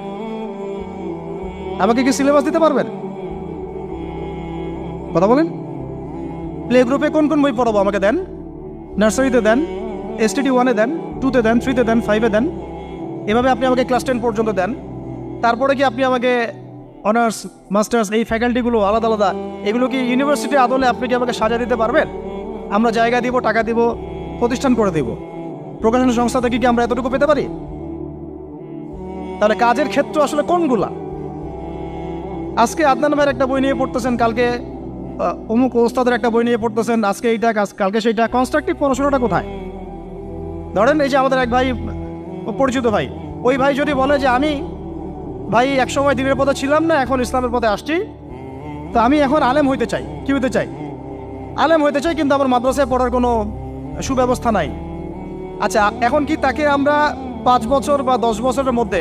আমাকে কি সিলেবাস দিতে পারবেন? কথা বলেন। প্লে গ্রুপে কোন কোন বই পড়াবো আমাকে দেন। নার্সারিতে দেন, STD 1-এ দেন, 2-তে দেন, 3-তে দেন, 5-এ দেন। এভাবে আপনি আমাকে ক্লাস 10 পর্যন্ত দেন। তারপরে কি আপনি আমাকে অনার্স, মাস্টার্স, এই ফ্যাকাল্টিগুলো আলাদা আলাদা, এগুলো কি ইউনিভার্সিটি আদলে আপনি কি আমাকে সাজা দিতে পারবেন? আমরা জায়গা দিব, টাকা দিব, প্রতিষ্ঠান করে দিব। প্রকাশনা সংস্থা থেকে কি আমরা এতটুকু পেতে পারি? তাহলে কাজের ক্ষেত্র আসলে কোনগুলা? আজকে আদনান ভাইয়ের একটা বই নিয়ে পড়তেছেন, কালকে অমুক ওস্তাদের একটা বই নিয়ে পড়তেছেন, আজকে এইটা, কালকে সেইটা। কনস্ট্রাকটিভ পড়াশোনাটা কোথায়? ধরেন এই যে আমাদের এক ভাই, পরিচিত ভাই, ওই ভাই যদি বলে যে আমি ভাই একসময় দিনের পথে ছিলাম না, এখন ইসলামের পথে আসছি, তো আমি এখন আলেম হইতে চাই। কি হইতে চাই? আলেম হইতে চাই, কিন্তু আমার মাদ্রাসায় পড়ার কোনো সুব্যবস্থা নাই। আচ্ছা, এখন কি তাকে আমরা 5 বছর বা 10 বছরের মধ্যে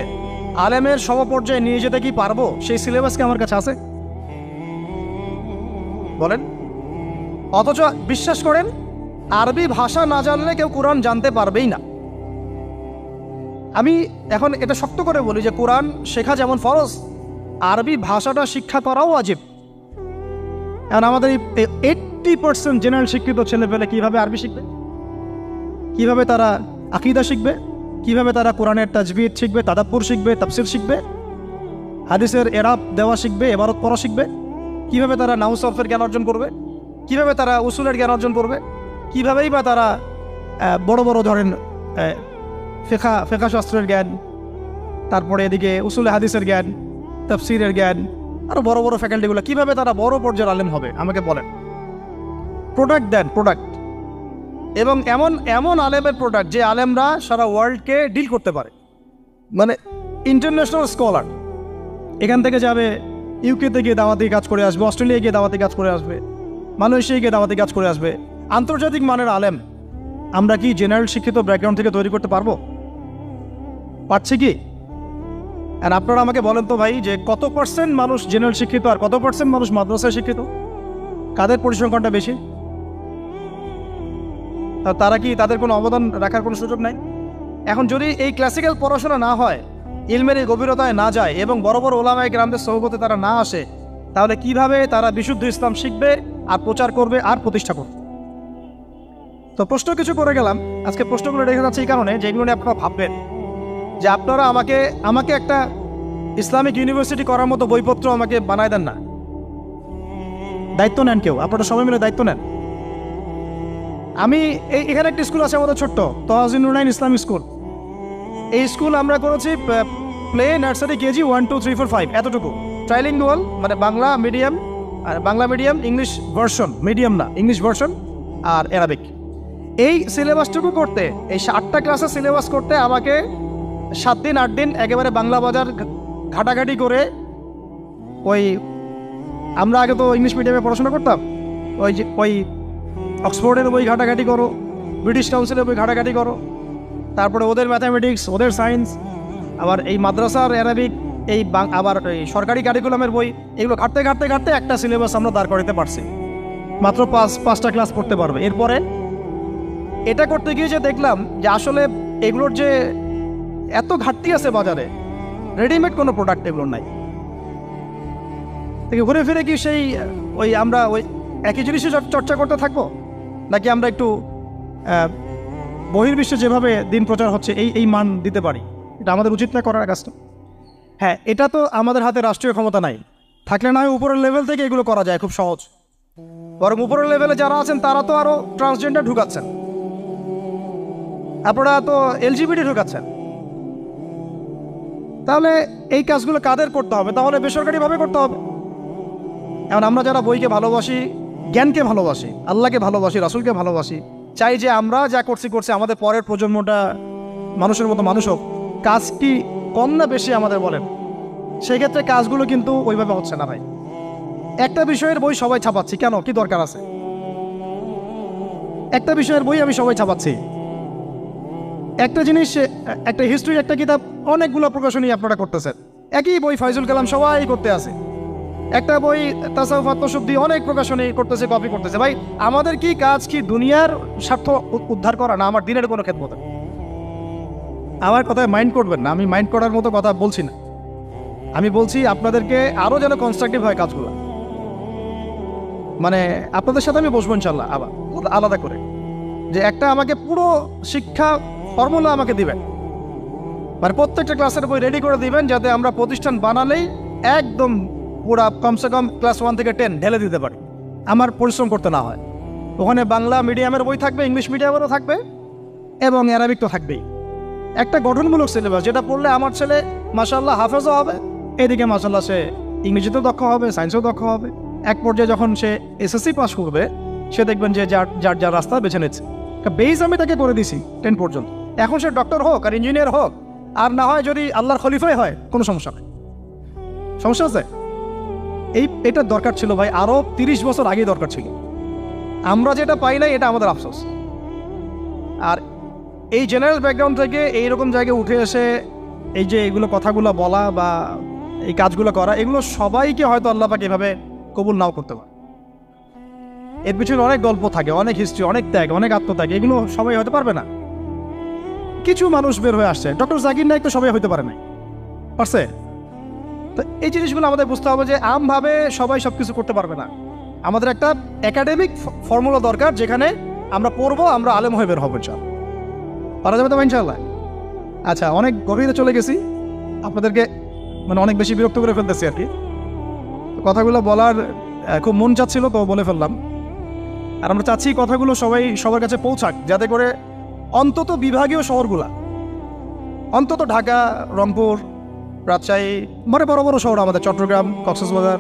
আলেমের সমপর্যায়ে নিয়ে যেতে কি পারবো? সেই সিলেবাস কি আমার কাছে আছে? বলেন। অথচ বিশ্বাস করেন, আরবি ভাষা না জানলে কেউ কোরআন জানতে পারবেই না। আমি এখন এটা শক্ত করে বলি যে কোরআন শেখা যেমন ফরজ, আরবি ভাষাটা শিক্ষা করাও ওয়াজিব। এখন আমাদের 80% জেনারেল শিক্ষিত ছেলেপেলে কিভাবে আরবি শিখবে? কিভাবে তারা আকীদা শিখবে? কিভাবে তারা কোরআনের তাজবিদ শিখবে, তাদাব্বুর শিখবে, তাফসির শিখবে, হাদিসের এরাব দেওয়া শিখবে, এবারত পড়া শিখবে, কিভাবে তারা নাহু সরফের জ্ঞান অর্জন করবে, কিভাবে তারা উসুলের জ্ঞান অর্জন করবে, কিভাবেই বা তারা বড় বড় ধরেন ফেকা শাস্ত্রের জ্ঞান, তারপরে এদিকে উসুলে হাদিসের জ্ঞান, তাফসিরের জ্ঞান, আরও বড় বড় ফ্যাকাল্টিগুলো, কিভাবে তারা বড় পর্যায়ের আলেম হবে আমাকে বলেন। প্রোডাক্ট দেন, প্রোডাক্ট, এবং এমন এমন আলেমের প্রোডাক্ট যে আলেমরা সারা ওয়ার্ল্ডকে ডিল করতে পারে, মানে ইন্টারন্যাশনাল স্কলার। এখান থেকে যাবে ইউকেতে গিয়ে দাওয়াতি কাজ করে আসবে, অস্ট্রেলিয়ায় গিয়ে দাওয়াতি কাজ করে আসবে, মালয়েশিয়ায় গিয়ে দাওয়াতি কাজ করে আসবে, আন্তর্জাতিক মানের আলেম আমরা কি জেনারেল শিক্ষিত ব্যাকগ্রাউন্ড থেকে তৈরি করতে পারবো? পারছি কি? আর আপনারা আমাকে বলেন তো ভাই, যে কত পার্সেন্ট মানুষ জেনারেল শিক্ষিত আর কত পার্সেন্ট মানুষ মাদ্রাসায় শিক্ষিত? কাদের পরিসংখ্যানটা বেশি? তারা কি, তাদের কোনো অবদান রাখার কোনো সুযোগ নাই? এখন যদি এই ক্লাসিক্যাল পড়াশোনা না হয়, ইলমের এই গভীরতায় না যায় এবং বড় বড় ওলামায়ে কেরামদের সোহবতে তারা না আসে, তাহলে কিভাবে তারা বিশুদ্ধ ইসলাম শিখবে আর প্রচার করবে আর প্রতিষ্ঠা করবে? তো প্রশ্ন কিছু করে গেলাম। আজকে প্রশ্নগুলো রেখে যাচ্ছে এই কারণে, যেগুলো নিয়ে আপনারা ভাববেন যে আপনারা আমাকে একটা ইসলামিক ইউনিভার্সিটি করার মতো বইপত্র আমাকে বানায় দেন না। দায়িত্ব নেন কেউ, আপনারা সবাই মিলে দায়িত্ব নেন। আমি এখানে একটা স্কুল আছে আমাদের ছোট্ট, তহাজিন নুরাইন ইসলামিক স্কুল। এই স্কুল আমরা করেছি প্লে, নার্সারি, কেজি 1, 2, 3, 4, 5 এতটুকু, ট্রাইলিঙ্গুয়াল, মানে বাংলা মিডিয়াম, আর Bangla medium English version, medium না ইংলিশ ভার্সন, আর অ্যারাবিক। এই সিলেবাসটুকু করতে, এই 8টা ক্লাসের সিলেবাস করতে আমাকে 7 দিন 8 দিন একেবারে বাংলা বাজার ঘাটাঘাটি করে, ওই আমরা আগে তো ইংলিশ মিডিয়ামে পড়াশোনা করতাম, ওই অক্সফোর্ডের বই ঘাটাঘাটি করো, ব্রিটিশ কাউন্সিলের বই ঘাটাঘাটি করো, তারপরে ওদের ম্যাথামেটিক্স, ওদের সায়েন্স, আবার এই মাদ্রাসার অ্যারাবিক, আবার এই সরকারি কারিকুলামের বই, এগুলো ঘাটতে ঘাটতে ঘাটতে একটা সিলেবাস আমরা দাঁড় করাতে পারছি। মাত্র 5টা ক্লাস পড়তে পারবে। এরপরে এটা করতে গিয়ে যে দেখলাম যে আসলে এগুলোর যে এত ঘাটতি আছে বাজারে, রেডিমেড কোনো প্রোডাক্ট এগুলোর নাই। থেকে ঘুরে ফিরে কি সেই আমরা একই জিনিসই চর্চা করতে থাকবো, নাকি আমরা একটু বহির্বিশ্বে যেভাবে দিন প্রচার হচ্ছে এই মান দিতে পারি? এটা আমাদের উচিত না করার কাজটা? হ্যাঁ, এটা তো আমাদের হাতে রাষ্ট্রীয় ক্ষমতা নাই, থাকলে না হয় উপরের লেভেল থেকে এগুলো করা যায় খুব সহজ। বরং উপরের লেভেলে যারা আছেন তারা তো আরও ট্রান্সজেন্ডার ঢুকাচ্ছেন, আপনারা তো এলজিবিটি ঢুকাচ্ছেন। তাহলে এই কাজগুলো কাদের করতে হবে? তাহলে বেসরকারিভাবে করতে হবে। এখন আমরা যারা বইকে ভালোবাসি, জ্ঞানকে ভালোবাসি, আল্লাহকে ভালোবাসি, রাসূলকে ভালোবাসি, চাই যে আমরা যা করছি আমাদের পরের প্রজন্মটা মানুষের মতো মানুষ হোক। কাজ কি কম না বেশি আমাদের বলেন? সেই ক্ষেত্রে কাজগুলো কিন্তু ওইভাবে হচ্ছে না ভাই। একটা বিষয়ের বই সবাই ছাপাচ্ছি, কেন? কি দরকার আছে? একটা বিষয়ের বই আমি সবাই ছাপাচ্ছি, একটা জিনিস, একটা হিস্ট্রি, একটা কিতাব, অনেকগুলো প্রকাশনী আপনারা করতেছেন। একই বই ফাইজুল কালাম সবাই করতে আছে, একটা বই তাসাউফ আত্মশুদ্ধি অনেক প্রকাশনী করতেছে, কপি করতেছে। ভাই আমাদের কি কাজ? কি দুনিয়ার স্বার্থ উদ্ধার করা, না আমার দিনের কোনো খেদমত? আমার কথায় মাইন্ড করবেন না, আমি মাইন্ড করার মতো কথা বলছি না। আমি বলছি আপনাদেরকে আরও যেন কনস্ট্রাকটিভ হয় কাজগুলো। মানে আপনাদের সাথে আমি বসবো ইনশাল্লাহ আবার আলাদা করে, যে একটা আমাকে পুরো শিক্ষা ফর্মুলা আমাকে দিবেন, মানে প্রত্যেকটা ক্লাসের বই রেডি করে দিবেন, যাতে আমরা প্রতিষ্ঠান বানালেই একদম পুরা কমসে কম ক্লাস 1 থেকে 10 ঢেলে দিতে পারি, আমার পরিশ্রম করতে না হয়। ওখানে বাংলা মিডিয়ামের বই থাকবে, ইংলিশ মিডিয়ামেরও থাকবে, এবং অ্যারাবিক তো থাকবেই। একটা গঠনমূলক সিলেবাস, যেটা পড়লে আমার ছেলে মাশাআল্লাহ হাফেজও হবে, এদিকে মাশাআল্লাহ সে ইংরেজিতেও দক্ষ হবে, সায়েন্সেও দক্ষ হবে। এক পর্যায়ে যখন সে এসএসসি পাস করবে, সে দেখবেন যে যার রাস্তা বেছে নিচ্ছে। বেস আমি তাকে করে দিছি 10 পর্যন্ত। এখন সে ডক্টর হোক আর ইঞ্জিনিয়ার হোক, আর না হয় যদি আল্লাহর খলিফাই হয়, কোনো সমস্যা নেই। সমস্যা আছে? এটা দরকার ছিল ভাই, আরও 30 বছর আগেই দরকার ছিল। আমরা যেটা পাই নাই, এটা আমাদের আফসোস। আর এই জেনারেল ব্যাকগ্রাউন্ড থেকে এইরকম জায়গায় উঠে এসে এই যে এগুলো কথাগুলো বলা বা এই কাজগুলো করা, এগুলো সবাইকে হয়তো আল্লাহ পাক এভাবে কবুল নাও করতে পারে। এর পিছনে অনেক গল্প থাকে, অনেক হিস্ট্রি, অনেক ত্যাগ, অনেক আত্মত্যাগ, এগুলো সবাই হতে পারবে না। কিছু মানুষ বের হয়ে আসছে, ডক্টর জাকির নাইক তো সবাই হতে পারে নাই, পারছে? তো এই জিনিসগুলো আমাদের বুঝতে হবে যে আমভাবে সবাই সব কিছু করতে পারবে না। আমাদের একটা একাডেমিক ফর্মুলা দরকার, যেখানে আমরা পড়বো, আমরা আলেম হয়ে বের হবো। পারা যাবে তো ইনশাআল্লাহ? আচ্ছা, অনেক গভীরে চলে গেছি, আপনাদেরকে মানে অনেক বেশি বিরক্ত করে ফেলতেছি আর কি। কথাগুলো বলার খুব মন চাচ্ছিল, তো বলে ফেললাম। আর আমরা চাচ্ছি কথাগুলো সবার কাছে পৌঁছাক, যাতে করে অন্তত বিভাগীয় শহরগুলা, অন্তত ঢাকা, রংপুর, রাজশাহী, মানে বড় বড় শহর আমাদের চট্টগ্রাম, কক্সবাজার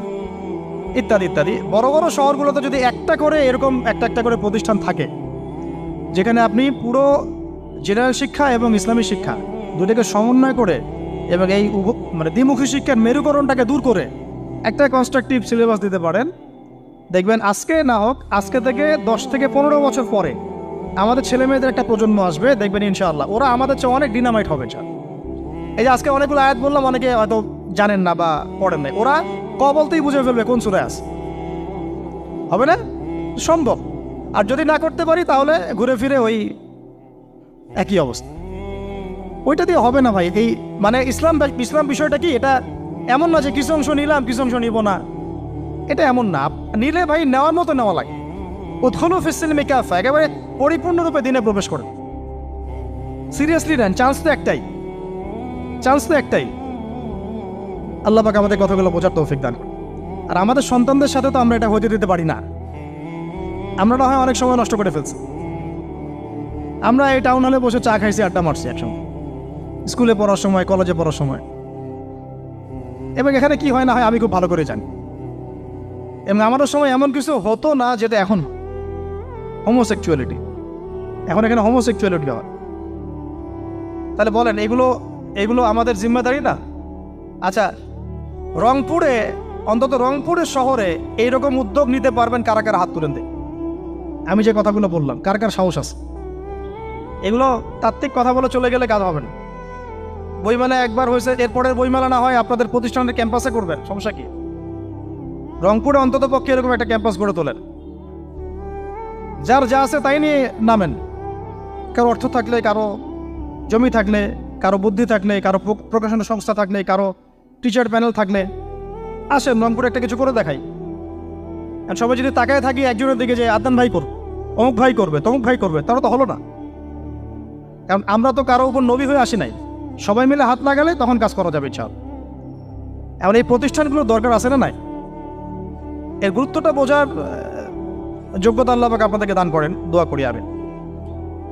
ইত্যাদি ইত্যাদি বড় বড় শহরগুলোতে যদি একটা করে এরকম একটা করে প্রতিষ্ঠান থাকে, যেখানে আপনি পুরো জেনারেল শিক্ষা এবং ইসলামী শিক্ষা দুটোকে সমন্বয় করে এবং এই মানে দ্বিমুখী শিক্ষার মেরুকরণটাকে দূর করে একটা কনস্ট্রাকটিভ সিলেবাস দিতে পারেন, দেখবেন আজকে না হোক, আজকে থেকে 10 থেকে 15 বছর পরে আমাদের ছেলে মেয়েদের একটা প্রজন্ম আসবে, দেখবেন ইনশাআল্লাহ ওরা আমাদের চেয়ে অনেক ডিনামাইট হবে। এই যে আজকে অনেকগুলো আয়াত বললাম, অনেকে হয়তো জানেন না বা পড়েন নাই, ওরা ক বলতেই বুঝে ফেলবে কোন সূরায় আছে। হবে না? সম্ভব। আর যদি না করতে পারি তাহলে ঘুরে ফিরে ওই একই অবস্থা। ওইটা দিয়ে হবে না ভাই। এই মানে ইসলাম বিষয়টা কি, এটা এমন না যে কিছু অংশ নিলাম কিছু অংশ নিব না, এটা এমন না। নিলে ভাই নেওয়ার মতো নেওয়া লাগে। উদখুলু ফিস-সিলমি কাফা, একেবারে পরিপূর্ণরূপে দিনে প্রবেশ করে সিরিয়াসলি নেন। চান্স তো একটাই। আল্লাহ পাক আমাদের কথাগুলো বোঝার তৌফিক দান করুন। আর আমাদের সন্তানদের সাথে তো আমরা এটা হতে দিতে পারি না। আমরা না হয় অনেক সময় নষ্ট করে ফেলছি। আমরা এই টাউন হলে বসে চা খাইছি, আড্ডা মারছি একসঙ্গে, স্কুলে পড়ার সময়, কলেজে পড়ার সময়। এবং এখানে কি হয় না হয় আমি খুব ভালো করে জানি। এবং আমারও সময় এমন কিছু হতো না যেটা এখন হোমোসেক্সুয়ালিটি, এখন এখানে হোমোসেক্সুয়ালিটি হয়। তাহলে বলেন এগুলো আমাদের জিম্মেদারি না? আচ্ছা, রংপুরে, অন্তত রংপুরের শহরে এইরকম উদ্যোগ নিতে পারবেন কারা কারা? হাত তুলেন দেয়। আমি যে কথাগুলো বললাম, কার কার সাহস আছে? এগুলো তাত্ত্বিক কথা বলে চলে গেলে কাজ হবে না। বইমেলা একবার হয়েছে, এরপরের বইমেলা না হয় আপনাদের প্রতিষ্ঠানের ক্যাম্পাসে করবেন, সমস্যা কি? রংপুরে অন্তত পক্ষে এরকম একটা ক্যাম্পাস গড়ে তোলেন। যার যা আছে তাই নিয়ে নামেন। কারো অর্থ থাকলে, কারো জমি থাকলে, কারো বুদ্ধি থাকলে, কারো প্রকাশনা সংস্থা থাকলে, কারো টিচার প্যানেল থাকলে আসেন, রংপুরে একটা কিছু করে দেখাই। আর সবাই যদি তাকায় থাকি একজনের দিকে, যে আদনান ভাই করবে, অমুক ভাই করবে, তমুক ভাই করবে, তারা তো হলো না। কারণ আমরা তো কারো উপর নবী হয়ে আসি নাই। সবাই মিলে হাত লাগালে তখন কাজ করা যাবে ইনশাআল্লাহ। এখন এই প্রতিষ্ঠানগুলোর দরকার আছে না নাই? এর গুরুত্বটা বোঝার যোগ্যতা আল্লাহ পাক আপনাদেরকে দান করেন, দোয়া করি আমি।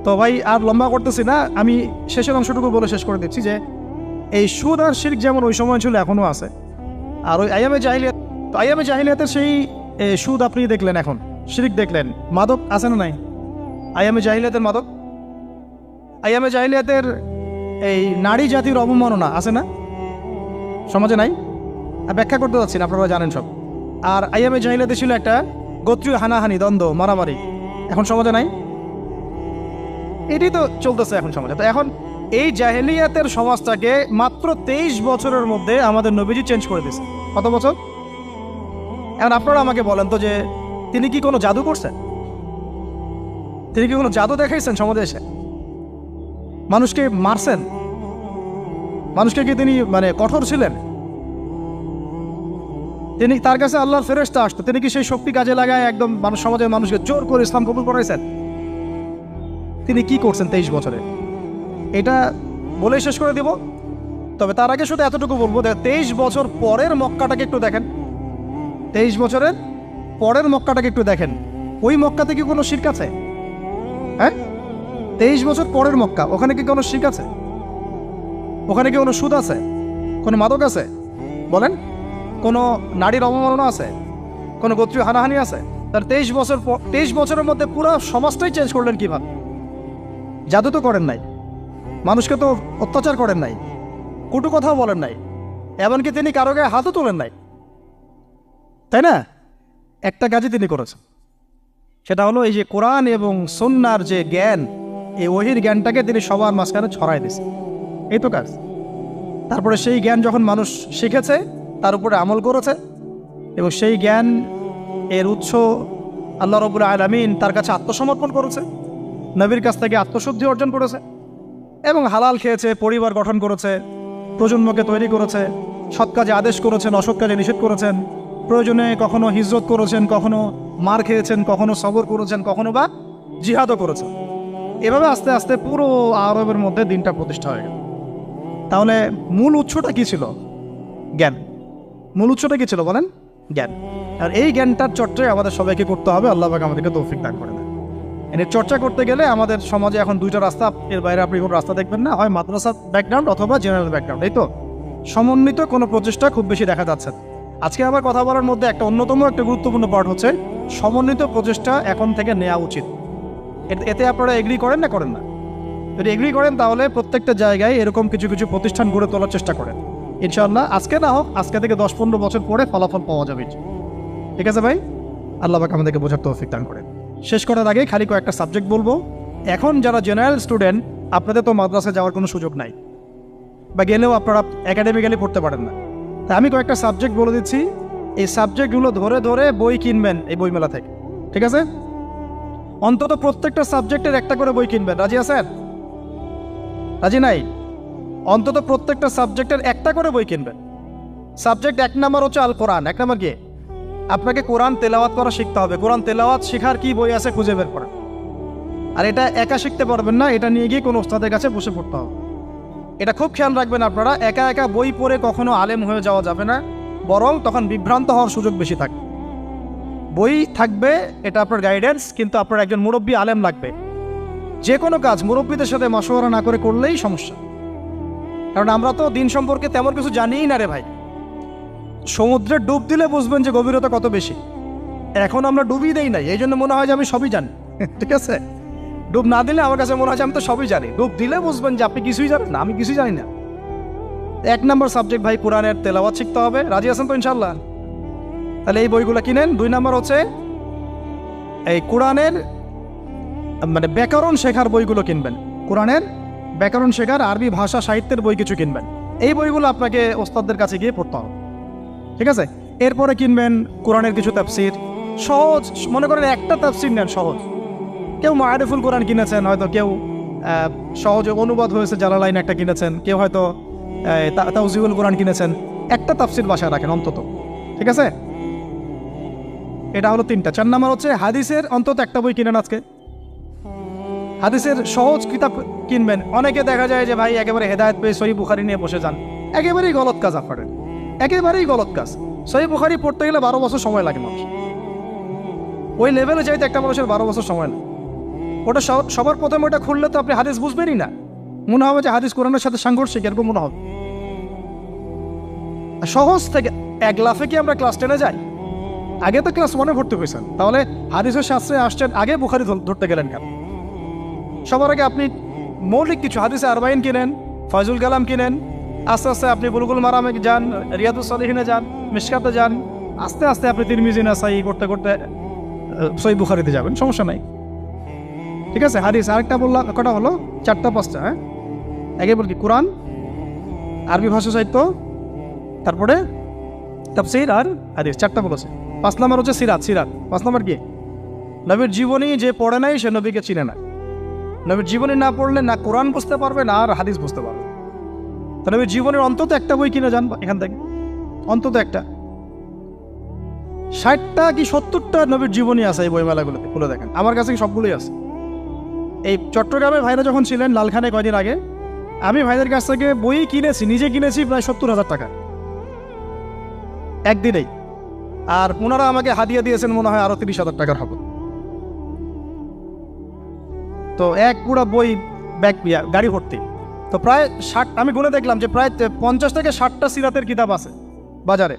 তো ভাই আর লম্বা করতেছি না, আমি শেষের অংশটুকু বলে শেষ করে দিচ্ছি যে এই সুদ আর শিরক যেমন ওই সময় ছিল এখনও আছে। আর ওই আইয়ামে জাহিলিয়াতের সেই সুদ আপনি দেখলেন, এখন শিরক দেখলেন। মাদক আছে না নাই? আইয়ামে জাহিলিয়াতের মাদক, আইয়ামে জাহিলিয়াতের এই নারী জাতির অবমাননা আছে না সমাজে? নাই? আর ব্যাখ্যা করতে যাচ্ছি না, আপনারা জানেন সব। আর আইয়ামে জাহিলিয়াতে ছিল একটা গোত্রীয় হানাহানি, দ্বন্দ্ব, মারামারি, এখন সমাজে নাই? এটাই তো চলতেছে এখন সমাজে। তো এখন এই জাহেলিয়াতের সমাজটাকে মাত্র 23 বছরের মধ্যে আমাদের নবীজি চেঞ্জ করে দিয়েছে। কত বছর? এখন আপনারা আমাকে বলেন তো যে তিনি কি কোনো জাদু করছেন? তিনি কি কোনো জাদু দেখাইছেন সমাজে এসে? মানুষকে মারছেন? মানুষকে কি তিনি মানে কঠোর ছিলেন? তিনি, তার কাছে আল্লাহর ফেরেশতা আসতো, তিনি কি সেই শক্তি কাজে লাগায় একদম সমাজের মানুষকে জোর করে ইসলাম কবুল করাইছেন? তিনি কি করছেন 23 বছরে? এটা বলেই শেষ করে দিব। তবে তার আগে শুধু এতটুকু বলবো, 23 বছর পরের মক্কাটাকে একটু দেখেন। 23 বছরের পরের মক্কাটাকে একটু দেখেন। ওই মক্কাতে কি কোনো শিরক আছে? হ্যাঁ, 23 বছর পরের মক্কা, ওখানে কি কোনো শিরক আছে? ওখানে কি কোনো সুদ আছে? কোনো মাদক আছে? বলেন। কোনো নারীর অবমাননা আছে? কোনো গোত্রীয় হানাহানি আছে? তার 23 বছরের মধ্যে পুরো সমাজটাই চেঞ্জ করলেন কিভাবে? জাদু তো করেন নাই, মানুষকে তো অত্যাচার করেন নাই, কটু কথাও বলেন নাই, এমনকি তিনি কারো গায়ে হাতও তোলেন নাই, তাই না? একটা কাজই তিনি করেছেন, সেটা হলো এই যে কোরআন এবং সুন্নাহর যে জ্ঞান, এই ওহীর জ্ঞানটাকে তিনি সবার মাঝখানে ছড়াই দিয়েছেন। এই তো কাজ। তারপরে সেই জ্ঞান যখন মানুষ শিখেছে, তার উপরে আমল করেছে, এবং সেই জ্ঞান এর উৎস আল্লাহ রাব্বুল আলামিন, তার কাছে আত্মসমর্পণ করেছে, নবীর কাছ থেকে আত্মশুদ্ধি অর্জন করেছে, এবং হালাল খেয়েছে, পরিবার গঠন করেছে, প্রজন্মকে তৈরি করেছে, সৎ কাজে আদেশ করেছেন, অসৎ কাজে নিষেধ করেছেন, প্রয়োজনে কখনো হিজরত করেছেন, কখনো মার খেয়েছেন, কখনো সবর করেছেন, কখনো বা জিহাদও করেছেন। এভাবে আস্তে আস্তে পুরো আরবের মধ্যে দিনটা প্রতিষ্ঠা হয়ে গেল। তাহলে মূল উৎসটা কি ছিল? জ্ঞান। মূল উৎসটা কি ছিল বলেন? জ্ঞান। আর এই জ্ঞানটার চর্চায় আমাদের সবাইকে করতে হবে। আল্লাহ পাক আমাদেরকে তৌফিক দান করে দেন। এর চর্চা করতে গেলে আমাদের সমাজে এখন দুইটা রাস্তা, এর বাইরে আপনি কোনো রাস্তা দেখবেন না, হয় মাদ্রাসা ব্যাকগ্রাউন্ড অথবা জেনারেল ব্যাকগ্রাউন্ড, এই তো। সমন্বিত কোনো প্রচেষ্টা খুব বেশি দেখা যাচ্ছে না। আজকে আমার কথা বলার মধ্যে একটা অন্যতম একটা গুরুত্বপূর্ণ পার্ট হচ্ছে সমন্বিত প্রচেষ্টা এখন থেকে নেওয়া উচিত। এতে আপনারা এগ্রি করেন না করেন না? যদি এগ্রি করেন তাহলে প্রত্যেকটা জায়গায় এরকম কিছু কিছু প্রতিষ্ঠান গড়ে তোলার চেষ্টা করেন। ইনশাআল্লাহ আজকে না হোক, আজকে থেকে 10-15 বছর পরে ফলাফল পাওয়া যাবে। ঠিক আছে ভাই? আল্লাহ পাক আমাদেরকে বোঝার তৌফিক দান করেন। শেষ করার আগে খালি কয়েকটা সাবজেক্ট বলবো। এখন যারা জেনারেল স্টুডেন্ট, আপনাদের তো মাদ্রাসায় যাওয়ার কোনো সুযোগ নাই, বা গেলেও আপনারা একাডেমিক্যালি পড়তে পারেন না। তাই আমি কয়েকটা সাবজেক্ট বলে দিচ্ছি, এই সাবজেক্টগুলো ধরে ধরে বই কিনবেন এই বইমেলা থেকে। ঠিক আছে? অন্তত প্রত্যেকটা সাবজেক্টের একটা করে বই কিনবেন। রাজি আছেন? রাজি নাই? অন্তত প্রত্যেকটা সাবজেক্টের একটা করে বই কিনবেন। সাবজেক্ট 1 নম্বর হচ্ছে আল কোরআন। 1 নম্বর কি? আপনাকে কোরআন তেলাওয়াত করা শিখতে হবে। কোরআন তেলাওয়াত শেখার কি বই আছে খুঁজে বের করেন। আর এটা একা শিখতে পারবেন না, এটা নিয়ে গিয়ে কোনো ওস্তাদের কাছে বসে পড়তে হবে। এটা খুব খেয়াল রাখবেন আপনারা, একা একা বই পড়ে কখনো আলেম হয়ে যাওয়া যাবে না, বরং তখন বিভ্রান্ত হওয়ার সুযোগ বেশি থাকে। বই থাকবে, এটা আপনার গাইডেন্স, কিন্তু আপনার একজন মুরব্বী আলেম লাগবে। যে কোনো কাজ মুরব্বীদের সাথে মশওয়ারা না করে করলেই সমস্যা। কারণ আমরা তো দিন সম্পর্কে তেমন কিছু জানিই না রে ভাই। সমুদ্রে ডুব দিলে বুঝবেন যে গভীরতা কত বেশি। এখন আমরা ডুবই দেই নাই, এই জন্য মনে হয় যে আমি সবই জানি। ঠিক আছে? ডুব না দিলে আমার কাছে মনে হয় যে আমি তো সবই জানি। ডুব দিলে বুঝবেন যে আপনি কিছুই জানেন না, আমি কিছুই জানি না। 1 নম্বর সাবজেক্ট ভাই কোরআনের তেলাওয়াত শিখতে হবে। রাজি আছেন তো ইনশাল্লাহ? তাহলে এই বইগুলো কিনেন। 2 নম্বর হচ্ছে এই কোরআনের মানে ব্যাকরণ শেখার বইগুলো কিনবেন। কোরআনের ব্যাকরণ শেখার আরবি ভাষা সাহিত্যের বই কিছু কিনবেন। এই বইগুলো আপনাকে ওস্তাদদের কাছে গিয়ে পড়তে হবে। ঠিক আছে? এরপরে কিনবেন কোরআনের কিছু তাফসির, সহজ। মনে করেন একটা তাফসির নেন সহজ। কেউ মারিফুল কোরআন কিনেছেন, হয়তো কেউ সহজে অনুবাদ হয়েছে জালালাইন একটা কিনেছেন, কেউ হয়তো তাওজিহুল কোরআন কিনেছেন। একটা তাফসির বাসায় রাখেন অন্তত। ঠিক আছে? এটা হলো 3টা। 4 নম্বর হচ্ছে হাদিসের অন্তত একটা বই কিনেন আজকে। হাদিসের সহজ কিতাব কিনবেন। অনেকে দেখা যায় যে ভাই একেবারে হেদায়েত পেয়ে সহিহ বুখারী নিয়ে বসে যান। একেবারেই গলত কাজ আপনাদের, একেবারেই গলত কাজ। সহিহ বুখারী পড়তে গেলে 12 বছর সময় লাগে মানুষ। ওই লেভেলে যাইতে একটা মানুষের 12 বছর সময় লাগে। ওটা সবার প্রথমে ওটা খুললে তো আপনি হাদিস বুঝবেনই না। মনে হবে যে হাদিস কোরআনের সাথে সাংঘর্ষিক, এরকম মনে হবে। সহজ থেকে 1 লাফে কি আমরা ক্লাস 10-এ যাই? আগে তো ক্লাস 1-এ ভর্তি হয়েছেন, তাহলে হাদিসের শাস্ত্রে আসছেন, আগে বুখারী ধরতে গেলেন কেন? সবার আগে আপনি মৌলিক কিছু হাদিসে আরবাইন কিনেন, ফয়জুল কালাম কিনেন, আস্তে আস্তে আপনি বুলুগুল মারামে যান, রিয়াদুস সালিহিনে যান, মিশকাতে যান, আস্তে আস্তে আপনি তিরমিজি নাসাই করতে করতে সহিহ বুখারীতে যাবেন, সমস্যা নাই। ঠিক আছে? হাদিস আরেকটা বললাম, কটা হলো? 4টা-5টা। হ্যাঁ, আগে বল কি? কোরআন, আরবি ভাষা সাহিত্য, তারপরে তাফসীর আর হাদিস। 4টা বলেছে। 5 নম্বর হচ্ছে সিরাত। 5 নম্বর কি? নবীর জীবনী যে পড়ে নাই সে নবীকে চিনে না। নবীর জীবনী না পড়লে না কোরআন বুঝতে পারবে না আর হাদিস বুঝতে পারবে। তো নবীর জীবনের অন্তত একটা বই কিনে যান এখান থেকে, অন্তত একটা। 60টা কি 70টা নবীর জীবনী আছে এই বইমেলাগুলোতে, খুলে দেখেন। আমার কাছে সবগুলোই আছে। এই চট্টগ্রামে ভাইরা যখন ছিলেন লালখানে কয়দিন আগে, আমি ভাইদের কাছ থেকে বই কিনেছি, নিজে কিনেছি প্রায় 70,000 টাকা একদিনেই। আর ওনারা আমাকে হাদিয়া দিয়েছেন মনে হয় আরো 30,000 টাকার হবে। তো এক পুরো বই ব্যাগ গাড়ি ভর্তি। তো প্রায় 60, আমি গুনে দেখলাম যে প্রায় 50 থেকে 60টা সিরাতের কিতাব আছে বাজারে।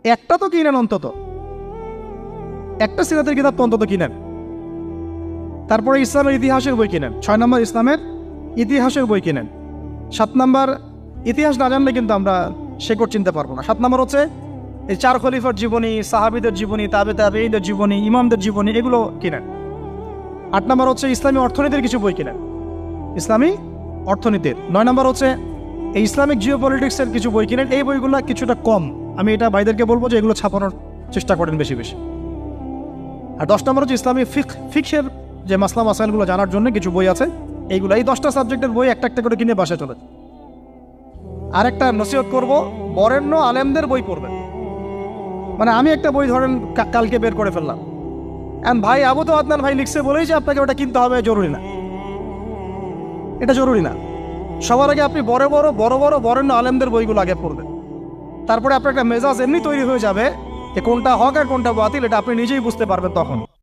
একটা তো কিনেন, অন্তত একটা সিরাতের কিতাব তো অন্তত কিনেন। তারপরে ইসলামের ইতিহাসের বই কিনেন। 6 নম্বর ইসলামের ইতিহাসের বই কিনেন। 7 নম্বর ইতিহাস না জানলে কিন্তু আমরা শেকড় চিনতে পারবো না। 7 নম্বর হচ্ছে এই 4 খলিফার জীবনী, সাহাবীদের জীবনী, তাবেঈদের জীবনী, ইমামদের জীবনী, এগুলো কিনেন। 8 নম্বর হচ্ছে ইসলামী অর্থনীতির কিছু বই কিনেন, ইসলামী অর্থনীতির। 9 নম্বর হচ্ছে এই ইসলামিক জিওপলিটিক্সের কিছু বই কিনেন। এই বইগুলো কিছুটা কম, আমি এটা ভাইদেরকে বলবো যে এগুলো ছাপানোর চেষ্টা করেন বেশি বেশি। আর 10 নম্বর হচ্ছে ইসলামী ফিকহের যে মাসলা মাসাইলগুলো জানার জন্য কিছু বই আছে, এইগুলো। এই 10টা সাবজেক্টের বই একটা একটা করে কিনে বাসায় চলে। আর একটা নসিহত করবো, বরেণ্য আলেমদের বই পড়বেন। মানে আমি একটা বই ধরেন কালকে বের করে ফেললাম, ভাই আবু তো আদনান ভাই লিখছে বলেই যে আপনাকে ওটা কিনতে হবে জরুরি না, এটা জরুরি না। সবার আগে আপনি বরেণ্য আলেমদের বইগুলো আগে পড়বেন, তারপরে আপনার একটা মেজাজ এমনি তৈরি হয়ে যাবে যে কোনটা হক আর কোনটা বাতিল এটা আপনি নিজেই বুঝতে পারবেন তখন।